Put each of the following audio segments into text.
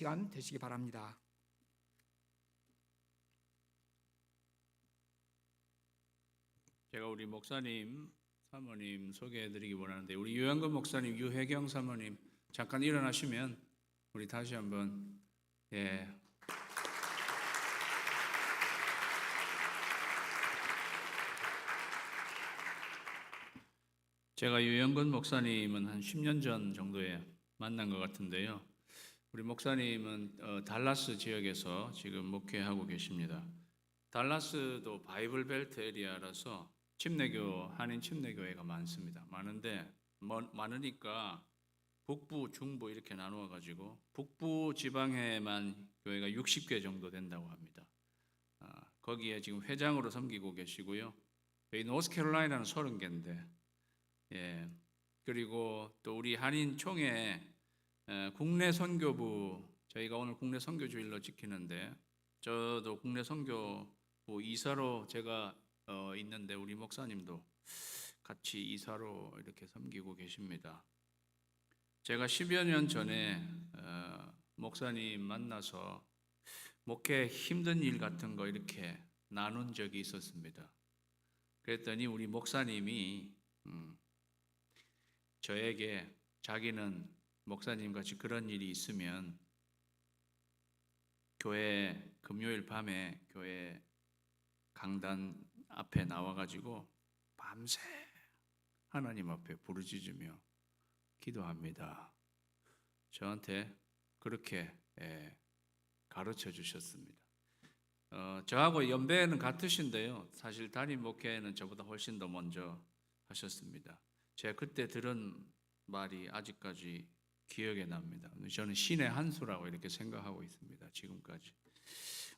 시간 되시기 바랍니다. 제가 우리 목사님, 사모님 소개해드리기 원하는데 우리 유영근 목사님, 유혜경 사모님 잠깐 일어나시면 우리 다시 한번 제가 유영근 목사님은 한 10년 전 정도에 만난 것 같은데요. 우리 목사님은 달라스 지역에서 지금 목회하고 계십니다. 달라스도 바이블 벨트 에리아라서 침례교, 한인 침례교회가 많습니다. 많으니까 북부, 중부 이렇게 나누어 가지고 북부 지방에만 교회가 60개 정도 된다고 합니다. 거기에 지금 회장으로 섬기고 계시고요. 여기 노스캐롤라이나는 30개인데, 그리고 또 우리 한인 총회 국내 선교부, 저희가 오늘 국내 선교 주일로 지키는데 저도 국내 선교부 이사로 제가 있는데 우리 목사님도 같이 이사로 이렇게 섬기고 계십니다. 제가 10여 년 전에 목사님 만나서 목회 힘든 일 같은 거 이렇게 나눈 적이 있었습니다. 그랬더니 우리 목사님이 저에게 자기는 목사님 같이 그런 일이 있으면 교회 금요일 밤에 교회 강단 앞에 나와가지고 밤새 하나님 앞에 부르짖으며 기도합니다. 저한테 그렇게 가르쳐 주셨습니다. 저하고 연배는 같으신데요. 사실 담임 목회는 저보다 훨씬 더 먼저 하셨습니다. 제가 그때 들은 말이 아직까지 기억에 납니다. 저는 신의 한 수라고 이렇게 생각하고 있습니다. 지금까지.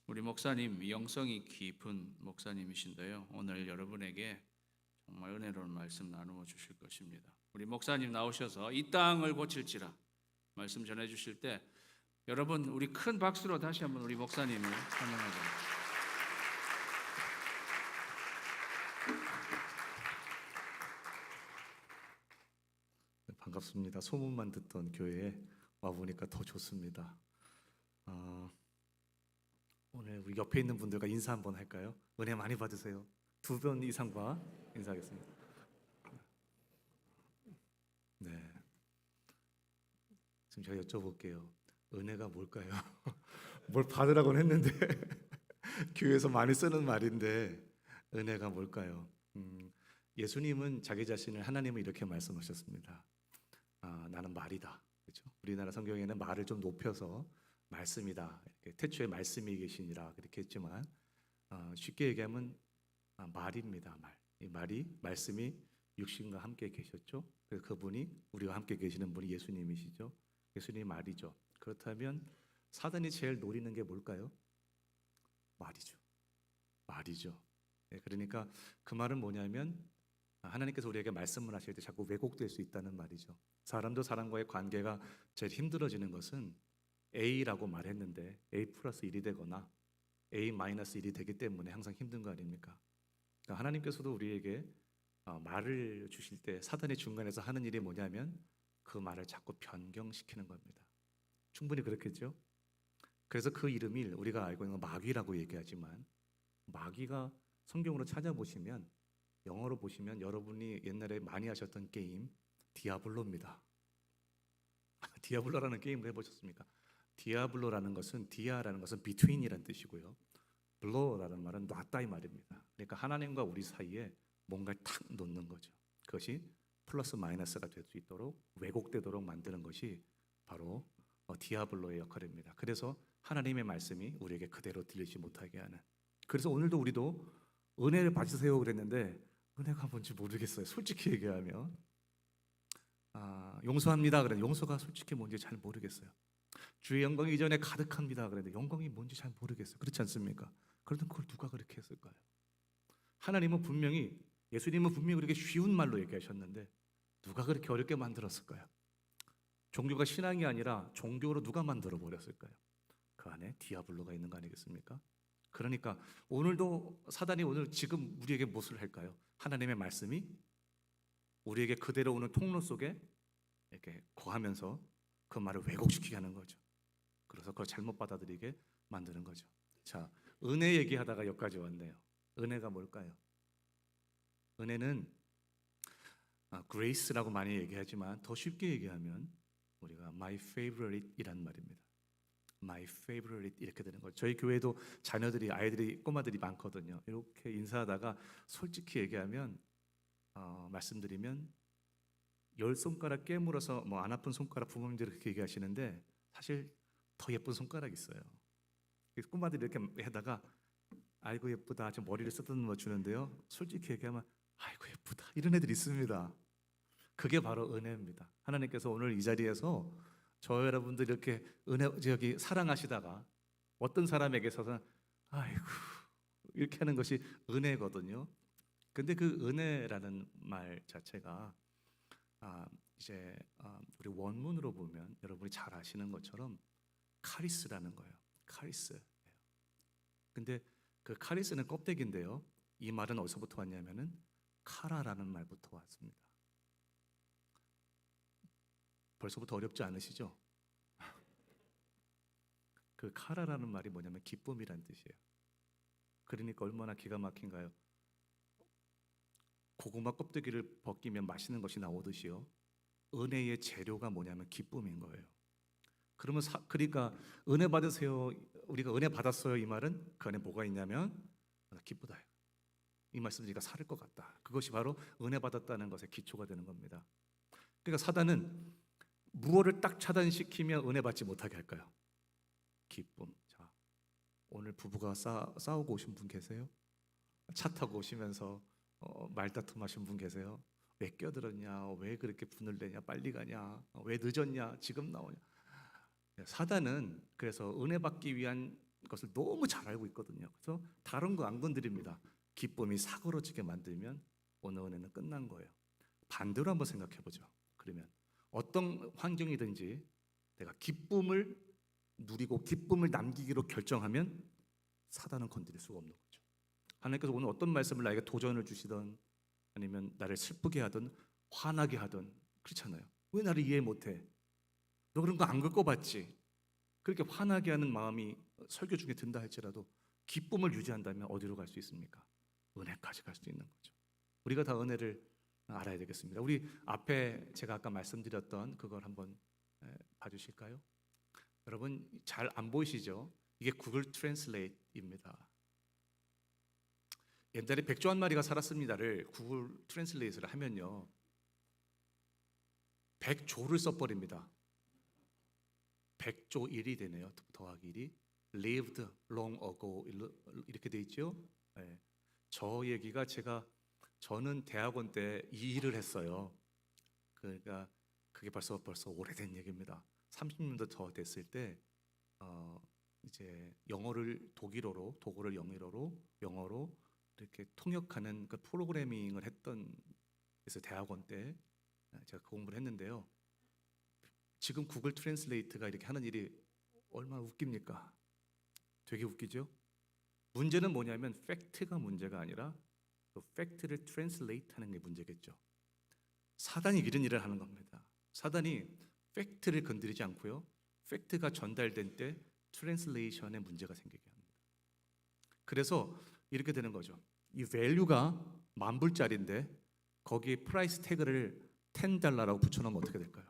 우리 목사님 영성이 깊은 목사님이신데요. 오늘 여러분에게 정말 은혜로운 말씀 나누어 주실 것입니다. 우리 목사님 나오셔서 이 땅을 고칠지라 말씀 전해 주실 때 여러분 우리 큰 박수로 다시 한번 우리 목사님을 환영하자. 반갑습니다. 소문만 듣던 교회에 와보니까 더 좋습니다. 오늘 우리 옆에 있는 분들과 인사 한번 할까요? 은혜 많이 받으세요. 2분 이상과 인사하겠습니다. 네, 지금 제가 여쭤볼게요. 은혜가 뭘까요? 뭘 받으라고는 했는데 교회에서 많이 쓰는 말인데 은혜가 뭘까요? 예수님은 자기 자신을 하나님을 이렇게 말씀하셨습니다. 나는 말이다. 그렇죠? 우리나라 성경에는 말을 좀 높여서 말씀이다. 이렇게 태초에 말씀이 계시니라 그렇게 했지만 쉽게 얘기하면 말입니다. 말. 이 말이 말씀이 육신과 함께 계셨죠. 그래서 그분이 우리와 함께 계시는 분이 예수님이시죠. 예수님이 말이죠. 그렇다면 사단이 제일 노리는 게 뭘까요? 말이죠. 말이죠. 그러니까 그 말은 뭐냐면 하나님께서 우리에게 말씀을 하실 때 자꾸 왜곡될 수 있다는 말이죠. 사람도 사람과의 관계가 제일 힘들어지는 것은 A라고 말했는데 A 플러스 1이 되거나 A 마이너스 1이 되기 때문에 항상 힘든 거 아닙니까? 그러니까 하나님께서도 우리에게 말을 주실 때 사단이 중간에서 하는 일이 뭐냐면 그 말을 자꾸 변경시키는 겁니다. 충분히 그렇겠죠? 그래서 그 이름이 우리가 알고 있는 마귀라고 얘기하지만 마귀가 성경으로 찾아보시면 영어로 보시면 여러분이 옛날에 많이 하셨던 게임 디아블로입니다. 디아블로라는 게임을 해보셨습니까? 디아블로라는 것은 디아라는 것은 between이라는 뜻이고요. 블로라는 말은 놨다 이 말입니다. 그러니까 하나님과 우리 사이에 뭔가를 탁 놓는 거죠. 그것이 플러스 마이너스가 될 수 있도록 왜곡되도록 만드는 것이 바로 디아블로의 역할입니다. 그래서 하나님의 말씀이 우리에게 그대로 들리지 못하게 하는. 그래서 오늘도 우리도 은혜를 받으세요 그랬는데 은혜가 뭔지 모르겠어요. 솔직히 얘기하면 용서합니다 그랬는데 용서가 솔직히 뭔지 잘 모르겠어요. 주의 영광이 이전에 가득합니다 그랬는데 영광이 뭔지 잘 모르겠어요. 그렇지 않습니까? 그러던 그걸 누가 그렇게 했을까요? 하나님은 분명히 예수님은 분명히 그렇게 쉬운 말로 얘기하셨는데 누가 그렇게 어렵게 만들었을까요? 종교가 신앙이 아니라 종교로 누가 만들어 버렸을까요? 그 안에 디아블로가 있는 거 아니겠습니까? 그러니까 오늘도 사단이 오늘 지금 우리에게 무엇을 할까요? 하나님의 말씀이 우리에게 그대로 오는 통로 속에 이렇게 거하면서 그 말을 왜곡시키게 하는 거죠. 그래서 그걸 잘못 받아들이게 만드는 거죠. 자, 은혜 얘기하다가 여기까지 왔네요. 은혜가 뭘까요? 은혜는 grace라고 많이 얘기하지만 더 쉽게 얘기하면 우리가 my favorite이란 말입니다. my favorite 이렇게 되는 거죠. 저희 교회도 자녀들이 아이들이 꼬마들이 많거든요. 이렇게 인사하다가 솔직히 얘기하면 말씀드리면 10손가락 깨물어서 뭐 안 아픈 손가락 부모님들이 그렇게 얘기하시는데 사실 더 예쁜 손가락 있어요. 그래서 꼬마들이 이렇게 하다가 아이고 예쁘다 좀 머리를 쓰다듬어 주는데요. 솔직히 얘기하면 아이고 예쁘다 이런 애들이 있습니다. 그게 바로 은혜입니다. 하나님께서 오늘 이 자리에서 저 여러분들 이렇게 사랑하시다가 어떤 사람에게서는 아이고 이렇게 하는 것이 은혜거든요. 근데 그 은혜라는 말 자체가 우리 원문으로 보면 여러분이 잘 아시는 것처럼 카리스라는 거예요. 카리스. 근데 그 카리스는 껍데기인데요. 이 말은 어디서부터 왔냐면은 카라라는 말부터 왔습니다. 벌써부터 어렵지 않으시죠? 그 카라라는 말이 뭐냐면 기쁨이란 뜻이에요. 그러니까 얼마나 기가 막힌가요? 고구마 껍데기를 벗기면 맛있는 것이 나오듯이요. 은혜의 재료가 뭐냐면 기쁨인 거예요. 그러니까 은혜 받으세요. 우리가 은혜 받았어요. 이 말은 그 안에 뭐가 있냐면 기쁘다. 이 말씀 우리가 살을 것 같다. 그것이 바로 은혜 받았다는 것의 기초가 되는 겁니다. 그러니까 사단은 무엇을 딱 차단시키면 은혜 받지 못하게 할까요? 기쁨. 자, 오늘 부부가 싸우고 오신 분 계세요? 차 타고 오시면서 말다툼하신 분 계세요? 왜 껴들었냐? 왜 그렇게 분을 내냐? 빨리 가냐? 왜 늦었냐? 지금 나오냐? 사단은 그래서 은혜 받기 위한 것을 너무 잘 알고 있거든요. 그래서 다른 거 안 건드립니다. 기쁨이 사그러지게 만들면 오늘 은혜는 끝난 거예요. 반대로 한번 생각해 보죠. 그러면 어떤 환경이든지 내가 기쁨을 누리고 기쁨을 남기기로 결정하면 사단은 건드릴 수가 없는 거죠. 하나님께서 오늘 어떤 말씀을 나에게 도전을 주시든 아니면 나를 슬프게 하든 화나게 하든 그렇잖아요. 왜 나를 이해 못해? 너 그런 거 안 겪어봤지? 그렇게 화나게 하는 마음이 설교 중에 든다 할지라도 기쁨을 유지한다면 어디로 갈 수 있습니까? 은혜까지 갈 수 있는 거죠. 우리가 다 은혜를 알아야 되겠습니다. 우리 앞에 제가 아까 말씀드렸던 그걸 한번 봐주실까요? 여러분 잘 안 보이시죠? 이게 구글 트랜슬레이트입니다. 옛날에 백조 한 마리가 살았습니다를 구글 트랜슬레이트를 하면요 100조를 써버립니다. 100조 1이 되네요. 더하기 1이 lived long ago 이렇게 돼 있죠. 네. 저 얘기가 저는 대학원 때 이 일을 했어요. 그러니까 그게 벌써 오래된 얘기입니다. 30년도 더 됐을 때 이제 영어를 독어를 영어로 이렇게 통역하는 그 프로그래밍을 했던 그래서 대학원 때 제가 그 공부를 했는데요. 지금 구글 트랜슬레이트가 이렇게 하는 일이 얼마나 웃깁니까? 되게 웃기죠? 문제는 뭐냐면 팩트가 문제가 아니라 그 팩트를 트랜슬레이트 하는 게 문제겠죠. 사단이 이런 일을 하는 겁니다. 사단이 팩트를 건드리지 않고요. 팩트가 전달된 때 트랜슬레이션에 문제가 생기게 합니다. 그래서 이렇게 되는 거죠. 이 밸류가 $10,000인데 거기에 프라이스 태그를 $10라고 붙여놓으면 어떻게 될까요?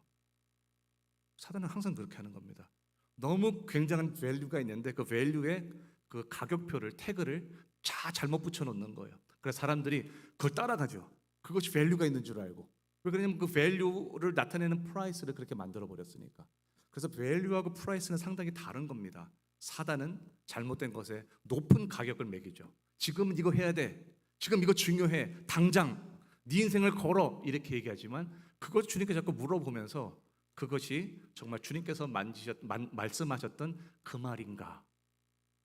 사단은 항상 그렇게 하는 겁니다. 너무 굉장한 밸류가 있는데 그 밸류에 그 가격표를 태그를 잘못 붙여놓는 거예요. 그래서 사람들이 그걸 따라가죠. 그것이 밸류가 있는 줄 알고. 왜 그러냐면 그 밸류를 나타내는 프라이스를 그렇게 만들어 버렸으니까. 그래서 밸류하고 프라이스는 상당히 다른 겁니다. 사단은 잘못된 것에 높은 가격을 매기죠. 지금은 이거 해야 돼. 지금 이거 중요해. 당장 네 인생을 걸어 이렇게 얘기하지만 그것 주님께 자꾸 물어보면서 그것이 정말 주님께서 말씀하셨던 그 말인가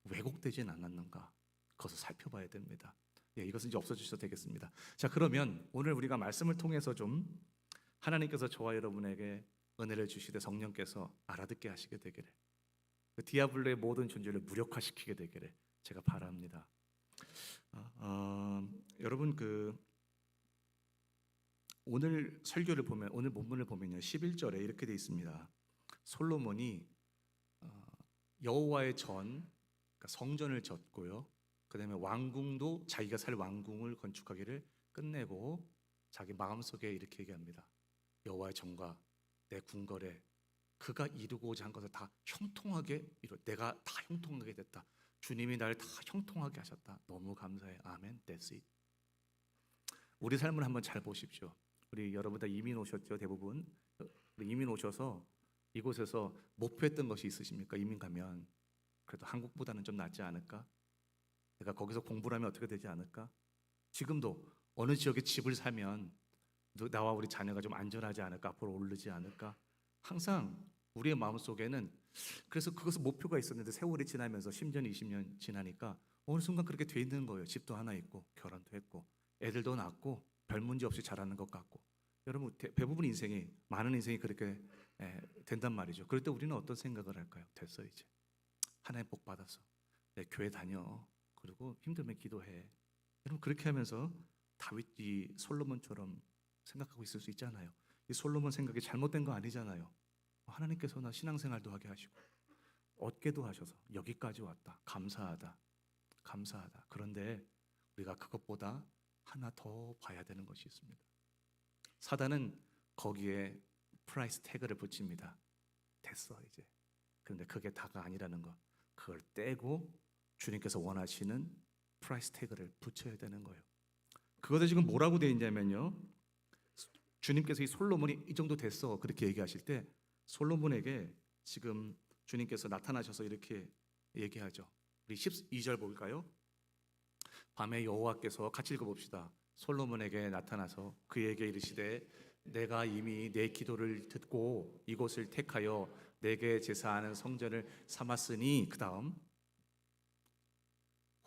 왜곡되진 않았는가 그것을 살펴봐야 됩니다. 이것은 이제 없어지셔도 되겠습니다. 자, 그러면 오늘 우리가 말씀을 통해서 좀 하나님께서 저와 여러분에게 은혜를 주시되 성령께서 알아듣게 하시게 되기를 그 디아블로의 모든 존재를 무력화시키게 되기를 제가 바랍니다. 여러분 오늘 설교를 보면 오늘 본문을 보면요 11절에 이렇게 돼 있습니다. 솔로몬이 여호와의 그러니까 성전을 졌고요. 그다음에 왕궁도 자기가 살 왕궁을 건축하기를 끝내고 자기 마음속에 이렇게 얘기합니다. 여호와의 전과 내 궁궐에 그가 이루고자 한 것을 다 형통하게 내가 다 형통하게 됐다. 주님이 나를 다 형통하게 하셨다. 너무 감사해. 아멘. That's it. 우리 삶을 한번 잘 보십시오. 우리 여러분 다 이민 오셨죠? 대부분 이민 오셔서 이곳에서 목표했던 것이 있으십니까? 이민 가면 그래도 한국보다는 좀 낫지 않을까? 내가 거기서 공부를 하면 어떻게 되지 않을까? 지금도 어느 지역에 집을 사면 나와 우리 자녀가 좀 안전하지 않을까? 앞으로 오르지 않을까? 항상 우리의 마음속에는 그래서 그것은 목표가 있었는데 세월이 지나면서 10년, 20년 지나니까 어느 순간 그렇게 돼 있는 거예요. 집도 하나 있고 결혼도 했고 애들도 낳고 별 문제 없이 자라는 것 같고 여러분 대부분 인생이 많은 인생이 그렇게 된단 말이죠. 그럴 때 우리는 어떤 생각을 할까요? 됐어 이제 하나님 복 받았어. 내 교회 다녀. 그리고 힘들면 기도해. 여러분 그렇게 하면서 다윗이 솔로몬처럼 생각하고 있을 수 있잖아요. 이 솔로몬 생각이 잘못된 거 아니잖아요. 하나님께서 나 신앙생활도 하게 하시고 얻게도 하셔서 여기까지 왔다. 감사하다. 감사하다. 그런데 우리가 그것보다 하나 더 봐야 되는 것이 있습니다. 사단은 거기에 프라이스 태그를 붙입니다. 됐어 이제. 그런데 그게 다가 아니라는 것. 그걸 떼고 주님께서 원하시는 프라이스 태그를 붙여야 되는 거예요. 그것에 지금 뭐라고 되어 있냐면요. 주님께서 이 솔로몬이 이 정도 됐어 그렇게 얘기하실 때 솔로몬에게 지금 주님께서 나타나셔서 이렇게 얘기하죠. 우리 12절 볼까요? 밤에 여호와께서 같이 읽어봅시다. 솔로몬에게 나타나서 그에게 이르시되 내가 이미 내 기도를 듣고 이곳을 택하여 내게 제사하는 성전을 삼았으니 그 다음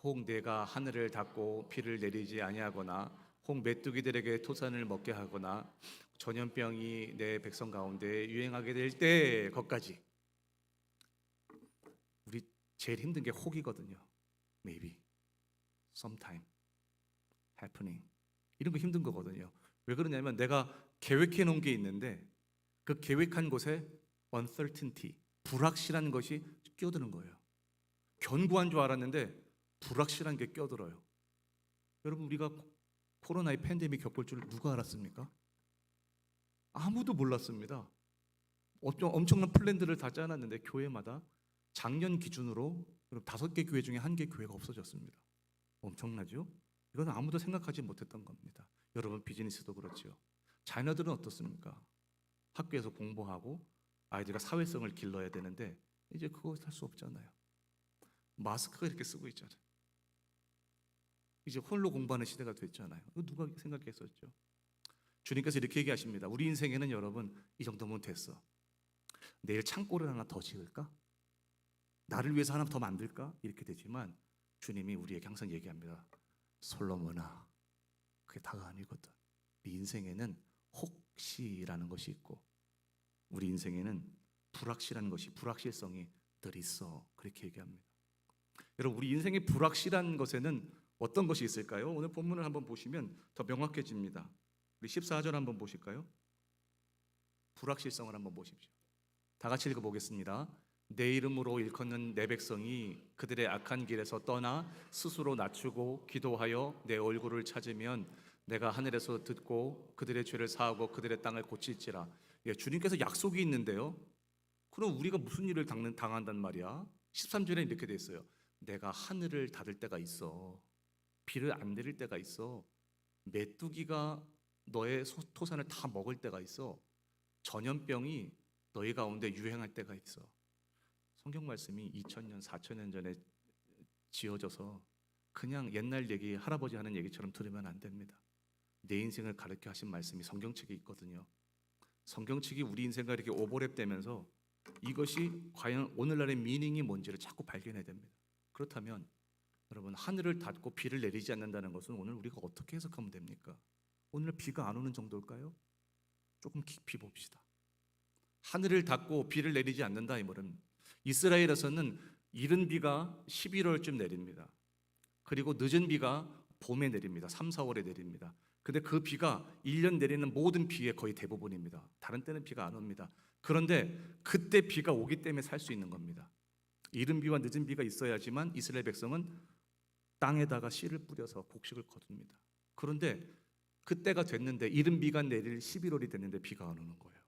혹 내가 하늘을 닫고 비를 내리지 아니하거나 혹 메뚜기들에게 토산을 먹게 하거나 전염병이 내 백성 가운데 유행하게 될 때 것까지. 우리 제일 힘든 게 혹이거든요. Maybe, sometime, happening 이런 거 힘든 거거든요. 왜 그러냐면 내가 계획해 놓은 게 있는데 그 계획한 곳에 uncertainty, 불확실한 것이 끼어드는 거예요. 견고한 줄 알았는데 불확실한 게 끼어들어요. 여러분 우리가 코로나의 팬데믹 겪을 줄 누가 알았습니까? 아무도 몰랐습니다. 엄청난 플랜들을 다 짜놨는데 교회마다 작년 기준으로 5개 교회 중에 1개 교회가 없어졌습니다. 엄청나죠? 이건 아무도 생각하지 못했던 겁니다. 여러분 비즈니스도 그렇죠. 자녀들은 어떻습니까? 학교에서 공부하고 아이들과 사회성을 길러야 되는데 이제 그거 할 수 없잖아요. 마스크가 이렇게 쓰고 있잖아요. 이제 홀로 공부하는 시대가 됐잖아요. 이거 누가 생각했었죠? 주님께서 이렇게 얘기하십니다. 우리 인생에는 여러분 이 정도면 됐어. 내일 창고를 하나 더 지을까? 나를 위해서 하나 더 만들까? 이렇게 되지만 주님이 우리에게 항상 얘기합니다. 솔로몬아, 그게 다가 아니거든. 네 인생에는 혹시라는 것이 있고 우리 인생에는 불확실한 것이 불확실성이 늘 있어. 그렇게 얘기합니다. 여러분 우리 인생의 불확실한 것에는 어떤 것이 있을까요? 오늘 본문을 한번 보시면 더 명확해집니다. 우리 14절 한번 보실까요? 불확실성을 한번 보십시오. 다 같이 읽어보겠습니다. 내 이름으로 일컫는 내 백성이 그들의 악한 길에서 떠나 스스로 낮추고 기도하여 내 얼굴을 찾으면 내가 하늘에서 듣고 그들의 죄를 사하고 그들의 땅을 고칠지라. 주님께서 약속이 있는데요. 그럼 우리가 무슨 일을 당한단 말이야? 13절에 이렇게 돼 있어요. 내가 하늘을 닫을 때가 있어. 비를 안 내릴 때가 있어. 메뚜기가 너의 토산을 다 먹을 때가 있어. 전염병이 너희 가운데 유행할 때가 있어. 성경 말씀이 2000년, 4000년 전에 지어져서 그냥 옛날 얘기, 할아버지 하는 얘기처럼 들으면 안 됩니다. 내 인생을 가르쳐 하신 말씀이 성경책에 있거든요. 성경책이 우리 인생과 이렇게 오버랩되면서 이것이 과연 오늘날의 미닝이 뭔지를 자꾸 발견해야 됩니다. 그렇다면 여러분 하늘을 닫고 비를 내리지 않는다는 것은 오늘 우리가 어떻게 해석하면 됩니까? 오늘 비가 안 오는 정도일까요? 조금 깊이 봅시다. 하늘을 닫고 비를 내리지 않는다 이 말은 이스라엘에서는 이른 비가 11월쯤 내립니다. 그리고 늦은 비가 봄에 내립니다. 3, 4월에 내립니다. 근데 그 비가 1년 내리는 모든 비의 거의 대부분입니다. 다른 때는 비가 안 옵니다. 그런데 그때 비가 오기 때문에 살 수 있는 겁니다. 이른 비와 늦은 비가 있어야지만 이스라엘 백성은 땅에다가 씨를 뿌려서 곡식을 거둡니다. 그런데 그때가 됐는데 이른 비가 내릴 11월이 됐는데 비가 안 오는 거예요.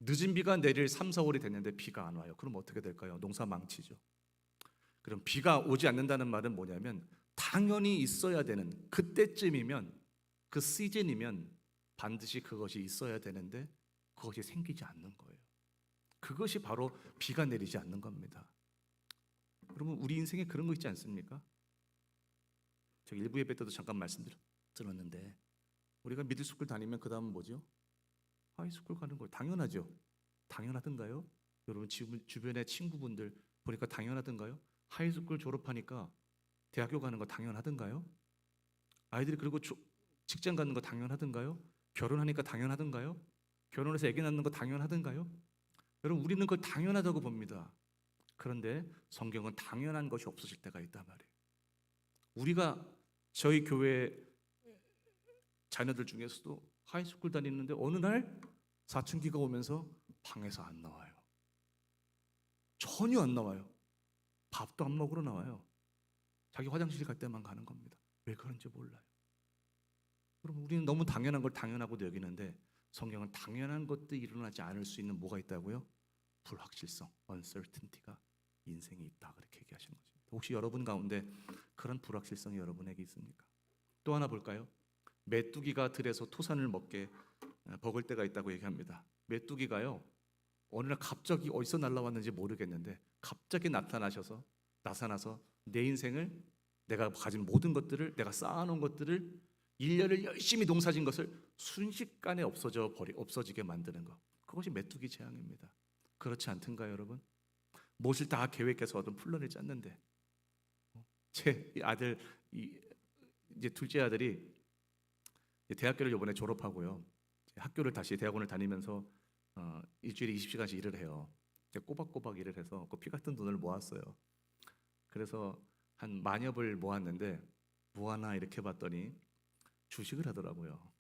늦은 비가 내릴 3, 4월이 됐는데 비가 안 와요. 그럼 어떻게 될까요? 농사 망치죠. 그럼 비가 오지 않는다는 말은 뭐냐면 당연히 있어야 되는 그때쯤이면 그 시즌이면 반드시 그것이 있어야 되는데 그것이 생기지 않는 거예요. 그것이 바로 비가 내리지 않는 겁니다. 여러분 우리 인생에 그런 거 있지 않습니까? 제가 일부 예배 때도 잠깐 말씀드렸는데 우리가 미들스쿨 다니면 그 다음은 뭐죠? 하이스쿨 가는 거예요. 당연하죠. 당연하던가요? 여러분 주변의 친구분들 보니까 당연하던가요? 하이스쿨 졸업하니까 대학교 가는 거 당연하던가요? 아이들이 그리고 직장 가는 거 당연하던가요? 결혼하니까 당연하던가요? 결혼해서 아기 낳는 거 당연하던가요? 여러분 우리는 그걸 당연하다고 봅니다. 그런데 성경은 당연한 것이 없어질 때가 있단 말이에요. 우리가 저희 교회 자녀들 중에서도 하이스쿨 다니는데 어느 날 사춘기가 오면서 방에서 안 나와요. 전혀 안 나와요. 밥도 안 먹으러 나와요. 자기 화장실 갈 때만 가는 겁니다. 왜 그런지 몰라요. 여러분 우리는 너무 당연한 걸 당연하고도 여기는데 성경은 당연한 것도 일어나지 않을 수 있는 뭐가 있다고요? 불확실성, uncertainty가 인생에 있다 그렇게 얘기하시는 거죠. 혹시 여러분 가운데 그런 불확실성이 여러분에게 있습니까? 또 하나 볼까요? 메뚜기가 들에서 토산을 먹을 때가 있다고 얘기합니다. 메뚜기가요 어느 날 갑자기 어디서 날아왔는지 모르겠는데 갑자기 나타나서 내 인생을 내가 가진 모든 것들을 내가 쌓아놓은 것들을 1년을 열심히 농사진 것을 순식간에 없어지게 만드는 것. 그것이 메뚜기 재앙입니다. 그렇지 않던가요, 여러분? 무엇을 다 계획해서 어떤 플랜을 짰는데 제 아들 이제 둘째 아들이 대학교를 이번에 졸업하고요. 학교를 다시 대학원을 다니면서 일주일에 20시간씩 일을 해요. 꼬박꼬박 일을 해서 그 피 같은 돈을 모았어요. 그래서 한 만여 불 모았는데 뭐 하나 이렇게 봤더니 주식을 하더라고요.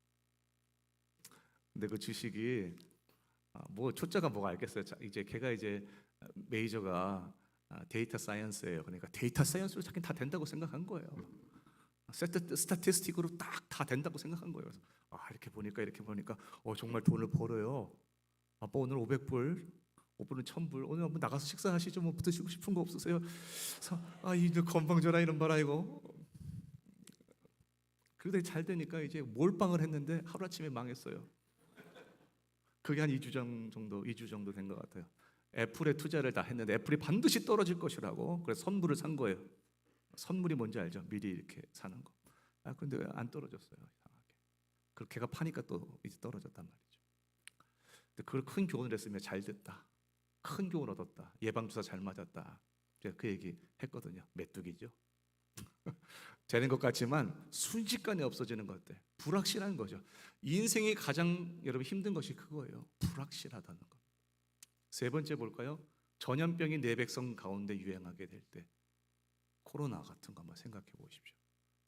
근데 그 주식이 뭐 초짜가 뭐가 알겠어요. 이제 걔가 이제 메이저가 데이터 사이언스예요. 그러니까 데이터 사이언스로 자기는 다 된다고 생각한 거예요. 스타티스틱으로 딱 다 된다고 생각한 거예요. 그래서 이렇게 보니까 정말 돈을 벌어요. 아빠 오늘 500불, 오늘은 1000불. 오늘 한번 나가서 식사하시죠. 뭐 드시고 싶은 거 없으세요? 그래서 이 건방져라 이런 봐라 이거. 그러다 잘 되니까 이제 몰빵을 했는데 하루아침에 망했어요. 그게 한 2주 정도 된 것 같아요. 애플에 투자를 다 했는데 애플이 반드시 떨어질 것이라고 그래서 선물을 산 거예요. 선물이 뭔지 알죠? 미리 이렇게 사는 거. 그런데 왜 안 떨어졌어요? 이상하게. 그렇게 걔가 파니까 또 이제 떨어졌단 말이죠. 근데 그걸 큰 교훈을 했으면 잘 됐다. 큰 교훈 얻었다. 예방주사 잘 맞았다. 제가 그 얘기 했거든요. 메뚜기죠. 되는 것 같지만 순식간에 없어지는 것들. 불확실한 거죠. 인생이 가장 여러분 힘든 것이 그거예요. 불확실하다는 것. 세 번째 볼까요? 전염병이 내 백성 가운데 유행하게 될 때 코로나 같은 거 한번 생각해 보십시오.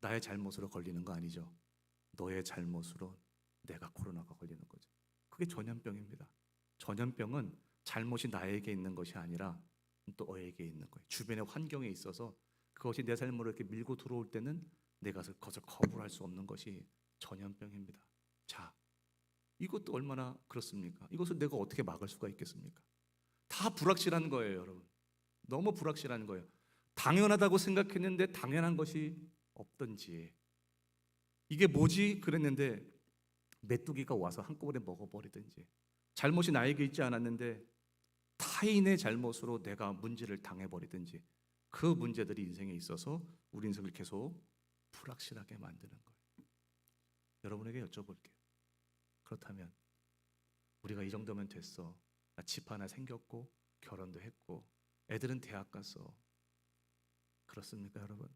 나의 잘못으로 걸리는 거 아니죠. 너의 잘못으로 내가 코로나가 걸리는 거죠. 그게 전염병입니다. 전염병은 잘못이 나에게 있는 것이 아니라 또 너에게 있는 거예요. 주변의 환경에 있어서 그것이 내 삶으로 이렇게 밀고 들어올 때는 내가 그것을 거부할 수 없는 것이 전염병입니다. 자, 이것도 얼마나 그렇습니까? 이것을 내가 어떻게 막을 수가 있겠습니까? 다 불확실한 거예요, 여러분. 너무 불확실한 거예요. 당연하다고 생각했는데 당연한 것이 없던지 이게 뭐지? 그랬는데 메뚜기가 와서 한꺼번에 먹어버리든지 잘못이 나에게 있지 않았는데 타인의 잘못으로 내가 문제를 당해버리든지 그 문제들이 인생에 있어서 우리 인생을 계속 불확실하게 만드는 거예요. 여러분에게 여쭤볼게요. 그렇다면 우리가 이 정도면 됐어. 나 집 하나 생겼고 결혼도 했고 애들은 대학 갔어. 그렇습니까, 여러분?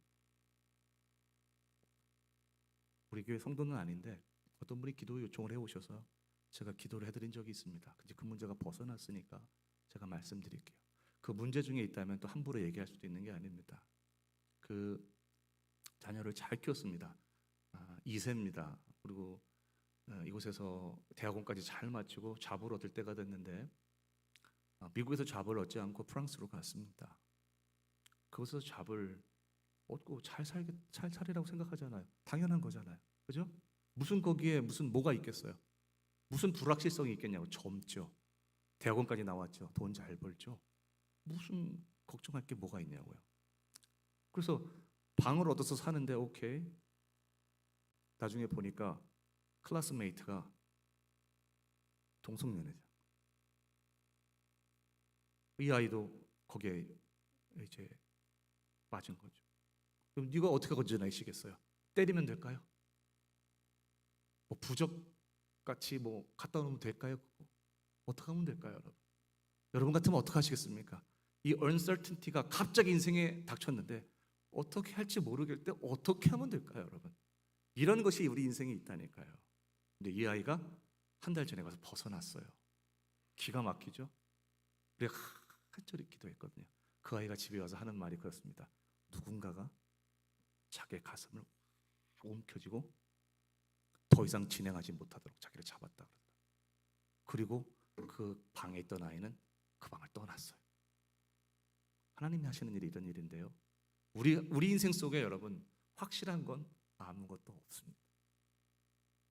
우리 교회 성도는 아닌데 어떤 분이 기도 요청을 해오셔서 제가 기도를 해드린 적이 있습니다. 근데 그 문제가 벗어났으니까 제가 말씀드릴게요. 그 문제 중에 있다면 또 함부로 얘기할 수도 있는 게 아닙니다. 그 자녀를 잘 키웠습니다. 2세입니다. 그리고 이곳에서 대학원까지 잘 마치고 잡을 얻을 때가 됐는데 미국에서 잡을 얻지 않고 프랑스로 갔습니다. 거기서 잡을 얻고 잘 살이라고 생각하잖아요. 당연한 거잖아요. 그죠? 무슨 거기에 무슨 뭐가 있겠어요? 무슨 불확실성이 있겠냐고. 젊죠. 대학원까지 나왔죠. 돈 잘 벌죠. 무슨 걱정할 게 뭐가 있냐고요. 그래서 방을 얻어서 사는데 오케이. 나중에 보니까 클래스메이트가 동성연애자. 이 아이도 거기에 이제 빠진 거죠. 그럼 네가 어떻게 건져내시겠어요? 때리면 될까요? 뭐 부적같이 뭐 갖다 놓으면 될까요? 그거? 어떻게 하면 될까요, 여러분? 여러분 같으면 어떻게 하시겠습니까? 이 uncertainty가 갑자기 인생에 닥쳤는데 어떻게 할지 모르겠을 때 어떻게 하면 될까요, 여러분? 이런 것이 우리 인생에 있다니까요. 근데 이 아이가 한 달 전에 가서 벗어났어요. 기가 막히죠? 우리가 한절히 기도했거든요. 그 아이가 집에 와서 하는 말이 그렇습니다. 누군가가 자기의 가슴을 움켜쥐고 더 이상 진행하지 못하도록 자기를 잡았다 그랬다. 그리고 그 방에 있던 아이는 그 방을 떠났어요. 하나님이 하시는 일이 이런 일인데요. 우리 인생 속에 여러분 확실한 건 아무것도 없습니다.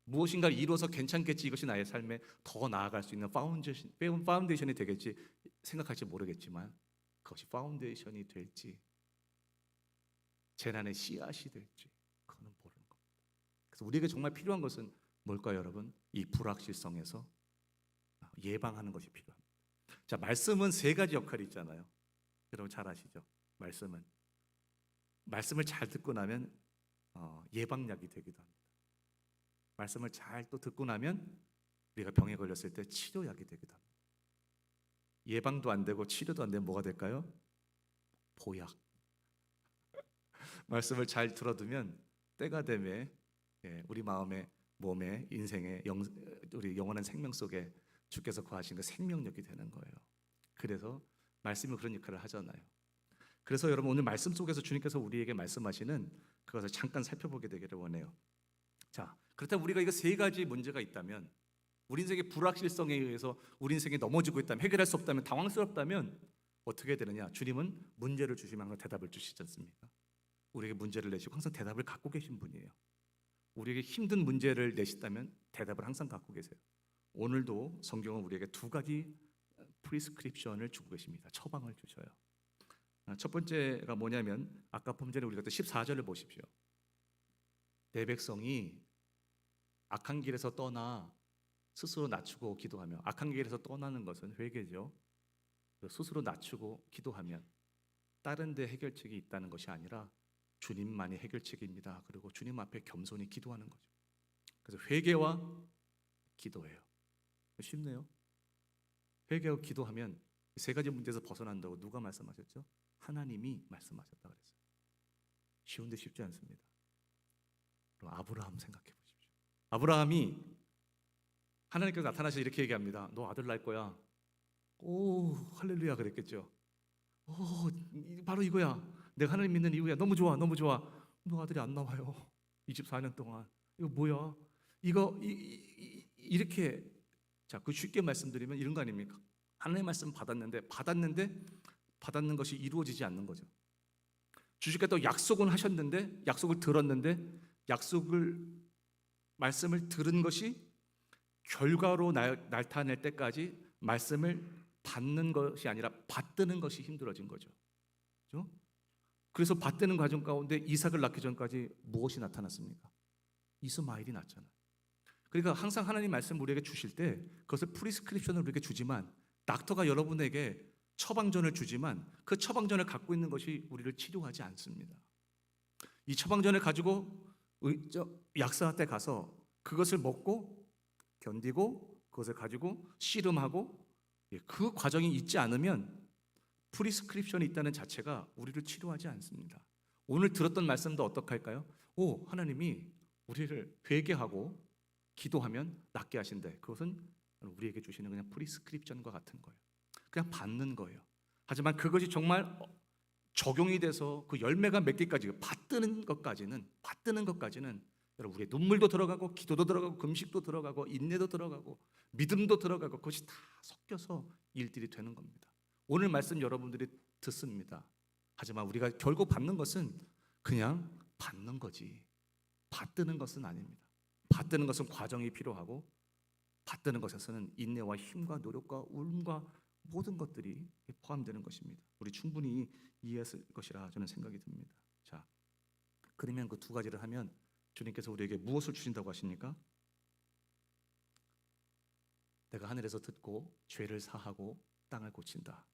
무엇인가를 이루어서 괜찮겠지, 이것이 나의 삶에 더 나아갈 수 있는 파운데이션이 되겠지 생각할지 모르겠지만 그것이 파운데이션이 될지 재난의 씨앗이 될지 그거는 모르는 겁니다. 그래서 우리에게 정말 필요한 것은 뭘까요, 여러분? 이 불확실성에서 예방하는 것이 필요합니다. 자, 말씀은 세 가지 역할이 있잖아요. 여러분 잘 아시죠? 말씀을 잘 듣고 나면 예방약이 되기도 합니다. 말씀을 잘 또 듣고 나면 우리가 병에 걸렸을 때 치료약이 되기도 합니다. 예방도 안 되고 치료도 안 되면 뭐가 될까요? 보약. 말씀을 잘 들어두면 때가 되면 우리 마음에, 몸에, 인생에, 우리 영원한 생명 속에 주께서 거하신 그 생명력이 되는 거예요. 그래서 말씀이 그런 역할을 하잖아요. 그래서 여러분 오늘 말씀 속에서 주님께서 우리에게 말씀하시는 그것을 잠깐 살펴보게 되기를 원해요. 자, 그렇다면 우리가 이거 세 가지 문제가 있다면, 우리 인생의 불확실성에 의해서 우리 인생이 넘어지고 있다면, 해결할 수 없다면, 당황스럽다면 어떻게 되느냐? 주님은 문제를 주시면 항상 대답을 주시지 않습니까? 우리에게 문제를 내시고 항상 대답을 갖고 계신 분이에요. 우리에게 힘든 문제를 내신다면 대답을 항상 갖고 계세요. 오늘도 성경은 우리에게 두 가지 프리스크립션을 주고 계십니다. 처방을 주셔요. 첫 번째가 뭐냐면 아까 본 전에 우리가 14절을 보십시오. 내 백성이 악한 길에서 떠나 스스로 낮추고 기도하며, 악한 길에서 떠나는 것은 회개죠. 스스로 낮추고 기도하면 다른 데 해결책이 있다는 것이 아니라 주님만이 해결책입니다. 그리고 주님 앞에 겸손히 기도하는 거죠. 그래서 회개와 기도예요. 쉽네요. 회개하고 기도하면 세 가지 문제에서 벗어난다고 누가 말씀하셨죠? 하나님이 말씀하셨다 그랬어요. 쉬운데 쉽지 않습니다. 그럼 아브라함 생각해 보십시오. 아브라함이 하나님께서 나타나셔서 이렇게 얘기합니다. 너 아들 낳을 거야. 오, 할렐루야 그랬겠죠. 오, 바로 이거야. 내가 하나님 믿는 이유야. 너무 좋아, 너무 좋아. 너 아들이 안 나와요. 24년 동안. 이거 뭐야? 이렇게 자, 그 쉽게 말씀드리면 이런 거 아닙니까? 하나님의 말씀 받았는데 받았는 것이 이루어지지 않는 거죠. 주님께서 약속은 하셨는데, 약속을 들었는데, 말씀을 들은 것이 결과로 나타낼 때까지 말씀을 받는 것이 아니라 받드는 것이 힘들어진 거죠. 그렇죠? 그래서 받드는 과정 가운데 이삭을 낳기 전까지 무엇이 나타났습니까? 이스마엘이 났잖아요. 그러니까 항상 하나님 말씀 우리에게 주실 때 그것을 프리스크립션을 우리에게 주지만, 닥터가 여러분에게 처방전을 주지만 그 처방전을 갖고 있는 것이 우리를 치료하지 않습니다. 이 처방전을 가지고 약사한테 가서 그것을 먹고 견디고 그것을 가지고 씨름하고 그 과정이 있지 않으면 프리스크립션이 있다는 자체가 우리를 치료하지 않습니다. 오늘 들었던 말씀도 어떻게 할까요? 오, 하나님이 우리를 회개하고 기도하면 낫게 하신대. 그것은 우리에게 주시는 그냥 프리스크립션과 같은 거예요. 그냥 받는 거예요. 하지만 그것이 정말 적용이 돼서 그 열매가 맺기까지 받드는 것까지는 여러분, 우리의 눈물도 들어가고 기도도 들어가고 금식도 들어가고 인내도 들어가고 믿음도 들어가고 그것이 다 섞여서 일들이 되는 겁니다. 오늘 말씀 여러분들이 듣습니다. 하지만 우리가 결국 받는 것은 그냥 받는 거지, 받드는 것은 아닙니다. 받드는 것은 과정이 필요하고 받드는 것에서는 인내와 힘과 노력과 울음과 모든 것들이 포함되는 것입니다. 우리 충분히 이해했을 것이라 저는 생각이 듭니다. 자, 그러면 그 두 가지를 하면 주님께서 우리에게 무엇을 주신다고 하십니까? 내가 하늘에서 듣고 죄를 사하고 땅을 고친다.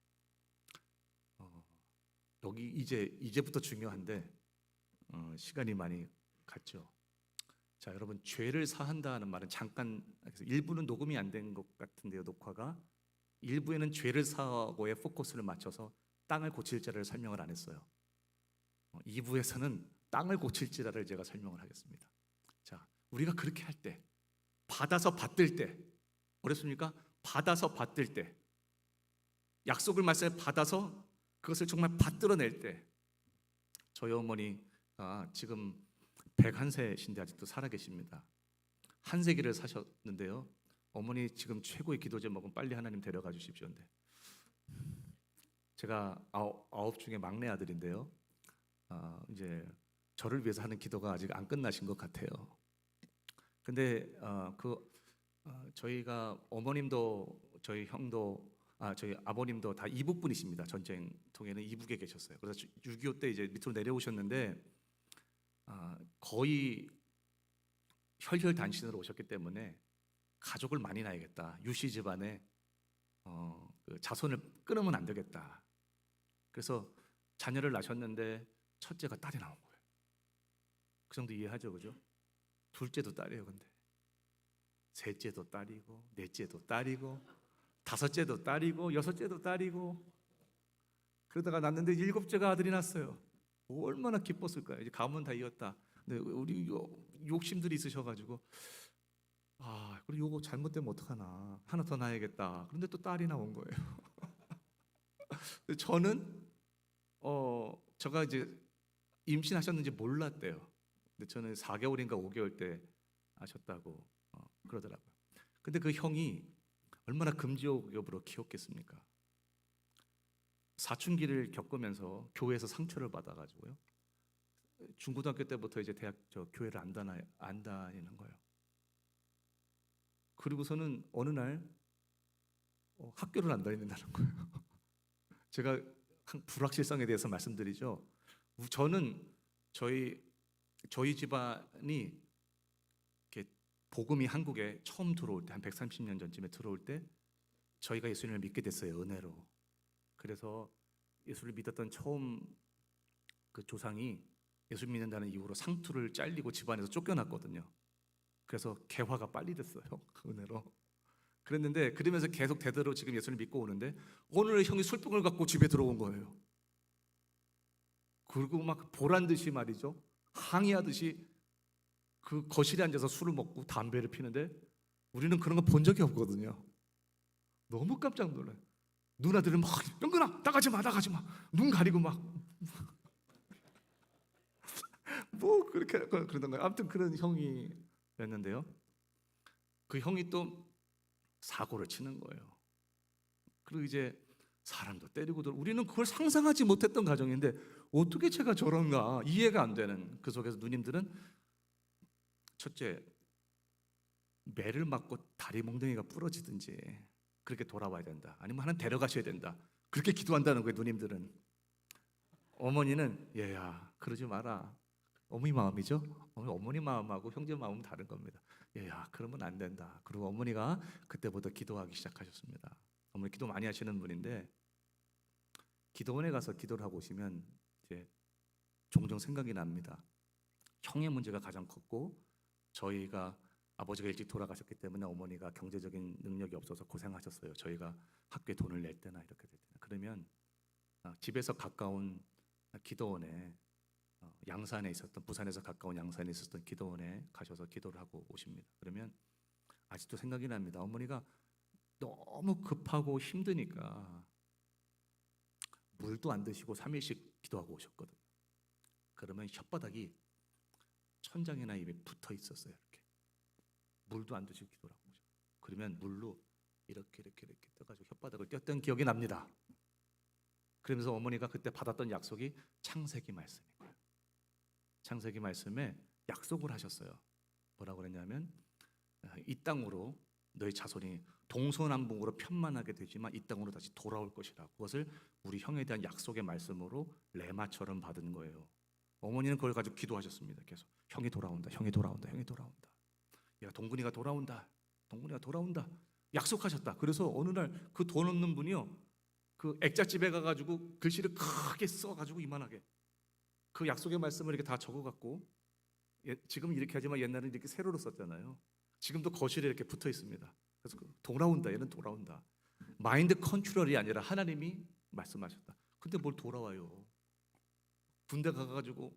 여기 이제부터 중요한데 시간이 많이 갔죠. 자, 여러분, 죄를 사한다는 말은 잠깐 일부는 녹음이 안 된 것 같은데요. 녹화가 일부에는 죄를 사하고의 포커스를 맞춰서 땅을 고칠지라를 설명을 안 했어요. 2부에서는 땅을 고칠지라를 제가 설명을 하겠습니다. 자, 우리가 그렇게 할 때, 받아서 받들 때, 어렵습니까? 받아서 받들 때, 약속을 말씀을 받아서 그것을 정말 받들어낼 때, 저희 어머니가 지금 101세신데 아직도 살아계십니다. 한 세기를 사셨는데요. 어머니 지금 최고의 기도 제목은 빨리 하나님 데려가 주십시오인데, 제가 아홉 중에 막내 아들인데요. 이제 저를 위해서 하는 기도가 아직 안 끝나신 것 같아요. 근데 저희가 어머님도 저희 형도 저희 아버님도 다 이북 분이십니다. 전쟁 통에는 이북에 계셨어요. 그래서 6.25 때 이제 밑으로 내려오셨는데 거의 혈혈단신으로 오셨기 때문에 가족을 많이 낳아야겠다. 유씨 집안에 그 자손을 끊으면 안 되겠다. 그래서 자녀를 낳으셨는데 첫째가 딸이 나온 거예요. 그 정도 이해하죠, 그죠? 둘째도 딸이에요. 근데 셋째도 딸이고, 넷째도 딸이고, 다섯째도 딸이고, 여섯째도 딸이고, 그러다가 낳는데 일곱째가 아들이 났어요. 얼마나 기뻤을까요? 이제 가문 다 이었다. 근데 우리 욕심들이 있으셔가지고 그리고 요거 잘못되면 어떡하나, 하나 더 낳아야겠다. 그런데 또 딸이 나온 거예요. 저는 제가 이제 임신하셨는지 몰랐대요. 근데 저는 4개월인가 5개월 때 아셨다고 그러더라고요. 근데 그 형이 얼마나 금지옥엽으로 키웠겠습니까? 사춘기를 겪으면서 교회에서 상처를 받아가지고요. 중고등학교 때부터 이제 대학 교회를 안 다니는 거예요. 그리고서는 어느 날 학교를 안 다닌다는 거예요. 제가 불확실성에 대해서 말씀드리죠. 저는 저희 집안이 이렇게 복음이 한국에 처음 들어올 때, 한 130년 전쯤에 들어올 때 저희가 예수님을 믿게 됐어요. 은혜로. 그래서 예수를 믿었던 처음 그 조상이 예수 믿는다는 이유로 상투를 잘리고 집안에서 쫓겨났거든요. 그래서 개화가 빨리 됐어요. 그 은혜로. 그랬는데 그러면서 계속 대대로 지금 예수를 믿고 오는데 오늘 형이 술병을 갖고 집에 들어온 거예요. 그리고 막 보란 듯이 말이죠. 항의하듯이 그 거실에 앉아서 술을 먹고 담배를 피는데 우리는 그런 거 본 적이 없거든요. 너무 깜짝 놀라요. 누나들은 막 영근아 나가지 마 눈 가리고 막 뭐 그렇게 그러던 거예요. 아무튼 그런 형이었는데요. 그 형이 또 사고를 치는 거예요. 그리고 이제 사람도 때리고 우리는 그걸 상상하지 못했던 가정인데 어떻게 제가 저런가 이해가 안 되는 그 속에서 누님들은 첫째 매를 맞고 다리 몽둥이가 부러지든지 그렇게 돌아와야 된다. 아니면 하나 데려가셔야 된다. 그렇게 기도한다는 거예요. 누님들은. 어머니는 얘야 그러지 마라. 어머니 마음이죠. 어머니 마음하고 형제 마음은 다른 겁니다. 얘야 그러면 안 된다. 그리고 어머니가 그때부터 기도하기 시작하셨습니다. 어머니 기도 많이 하시는 분인데 기도원에 가서 기도를 하고 오시면 이제 종종 생각이 납니다. 형의 문제가 가장 컸고 저희가 아버지가 일찍 돌아가셨기 때문에 어머니가 경제적인 능력이 없어서 고생하셨어요. 저희가 학교에 돈을 낼 때나 이렇게 될 때나. 그러면 집에서 가까운 기도원에 양산에 있었던 부산에서 가까운 양산에 있었던 기도원에 가셔서 기도를 하고 오십니다. 그러면 아직도 생각이 납니다. 어머니가 너무 급하고 힘드니까 물도 안 드시고 3일씩 기도하고 오셨거든요. 그러면 혓바닥이 천장이나 입에 붙어 있었어요. 이렇게 물도 안 드시고 기도를 하고 오죠. 그러면 물로 이렇게 떠가지고 혓바닥을 떼었던 기억이 납니다. 그러면서 어머니가 그때 받았던 약속이 창세기 말씀인 거예요. 창세기 말씀에 약속을 하셨어요. 뭐라고 그랬냐면 이 땅으로 너희 자손이 동서남북으로 편만하게 되지만 이 땅으로 다시 돌아올 것이라. 그것을 우리 형에 대한 약속의 말씀으로 레마처럼 받은 거예요. 어머니는 그걸 가지고 기도하셨습니다. 계속 형이 돌아온다, 형이 돌아온다, 형이 돌아온다. 야, 동근이가 돌아온다, 동근이가 돌아온다. 약속하셨다. 그래서 어느 날 그 돈 없는 분이요, 그 액자집에 가가지고 글씨를 크게 써가지고 이만하게 그 약속의 말씀을 이렇게 다 적어갖고, 지금은 이렇게 하지만 옛날에는 이렇게 세로로 썼잖아요. 지금도 거실에 이렇게 붙어 있습니다. 그래서 돌아온다, 얘는 돌아온다. 마인드 컨트롤이 아니라 하나님이 말씀하셨다. 근데 뭘 돌아와요? 군대 가가지고,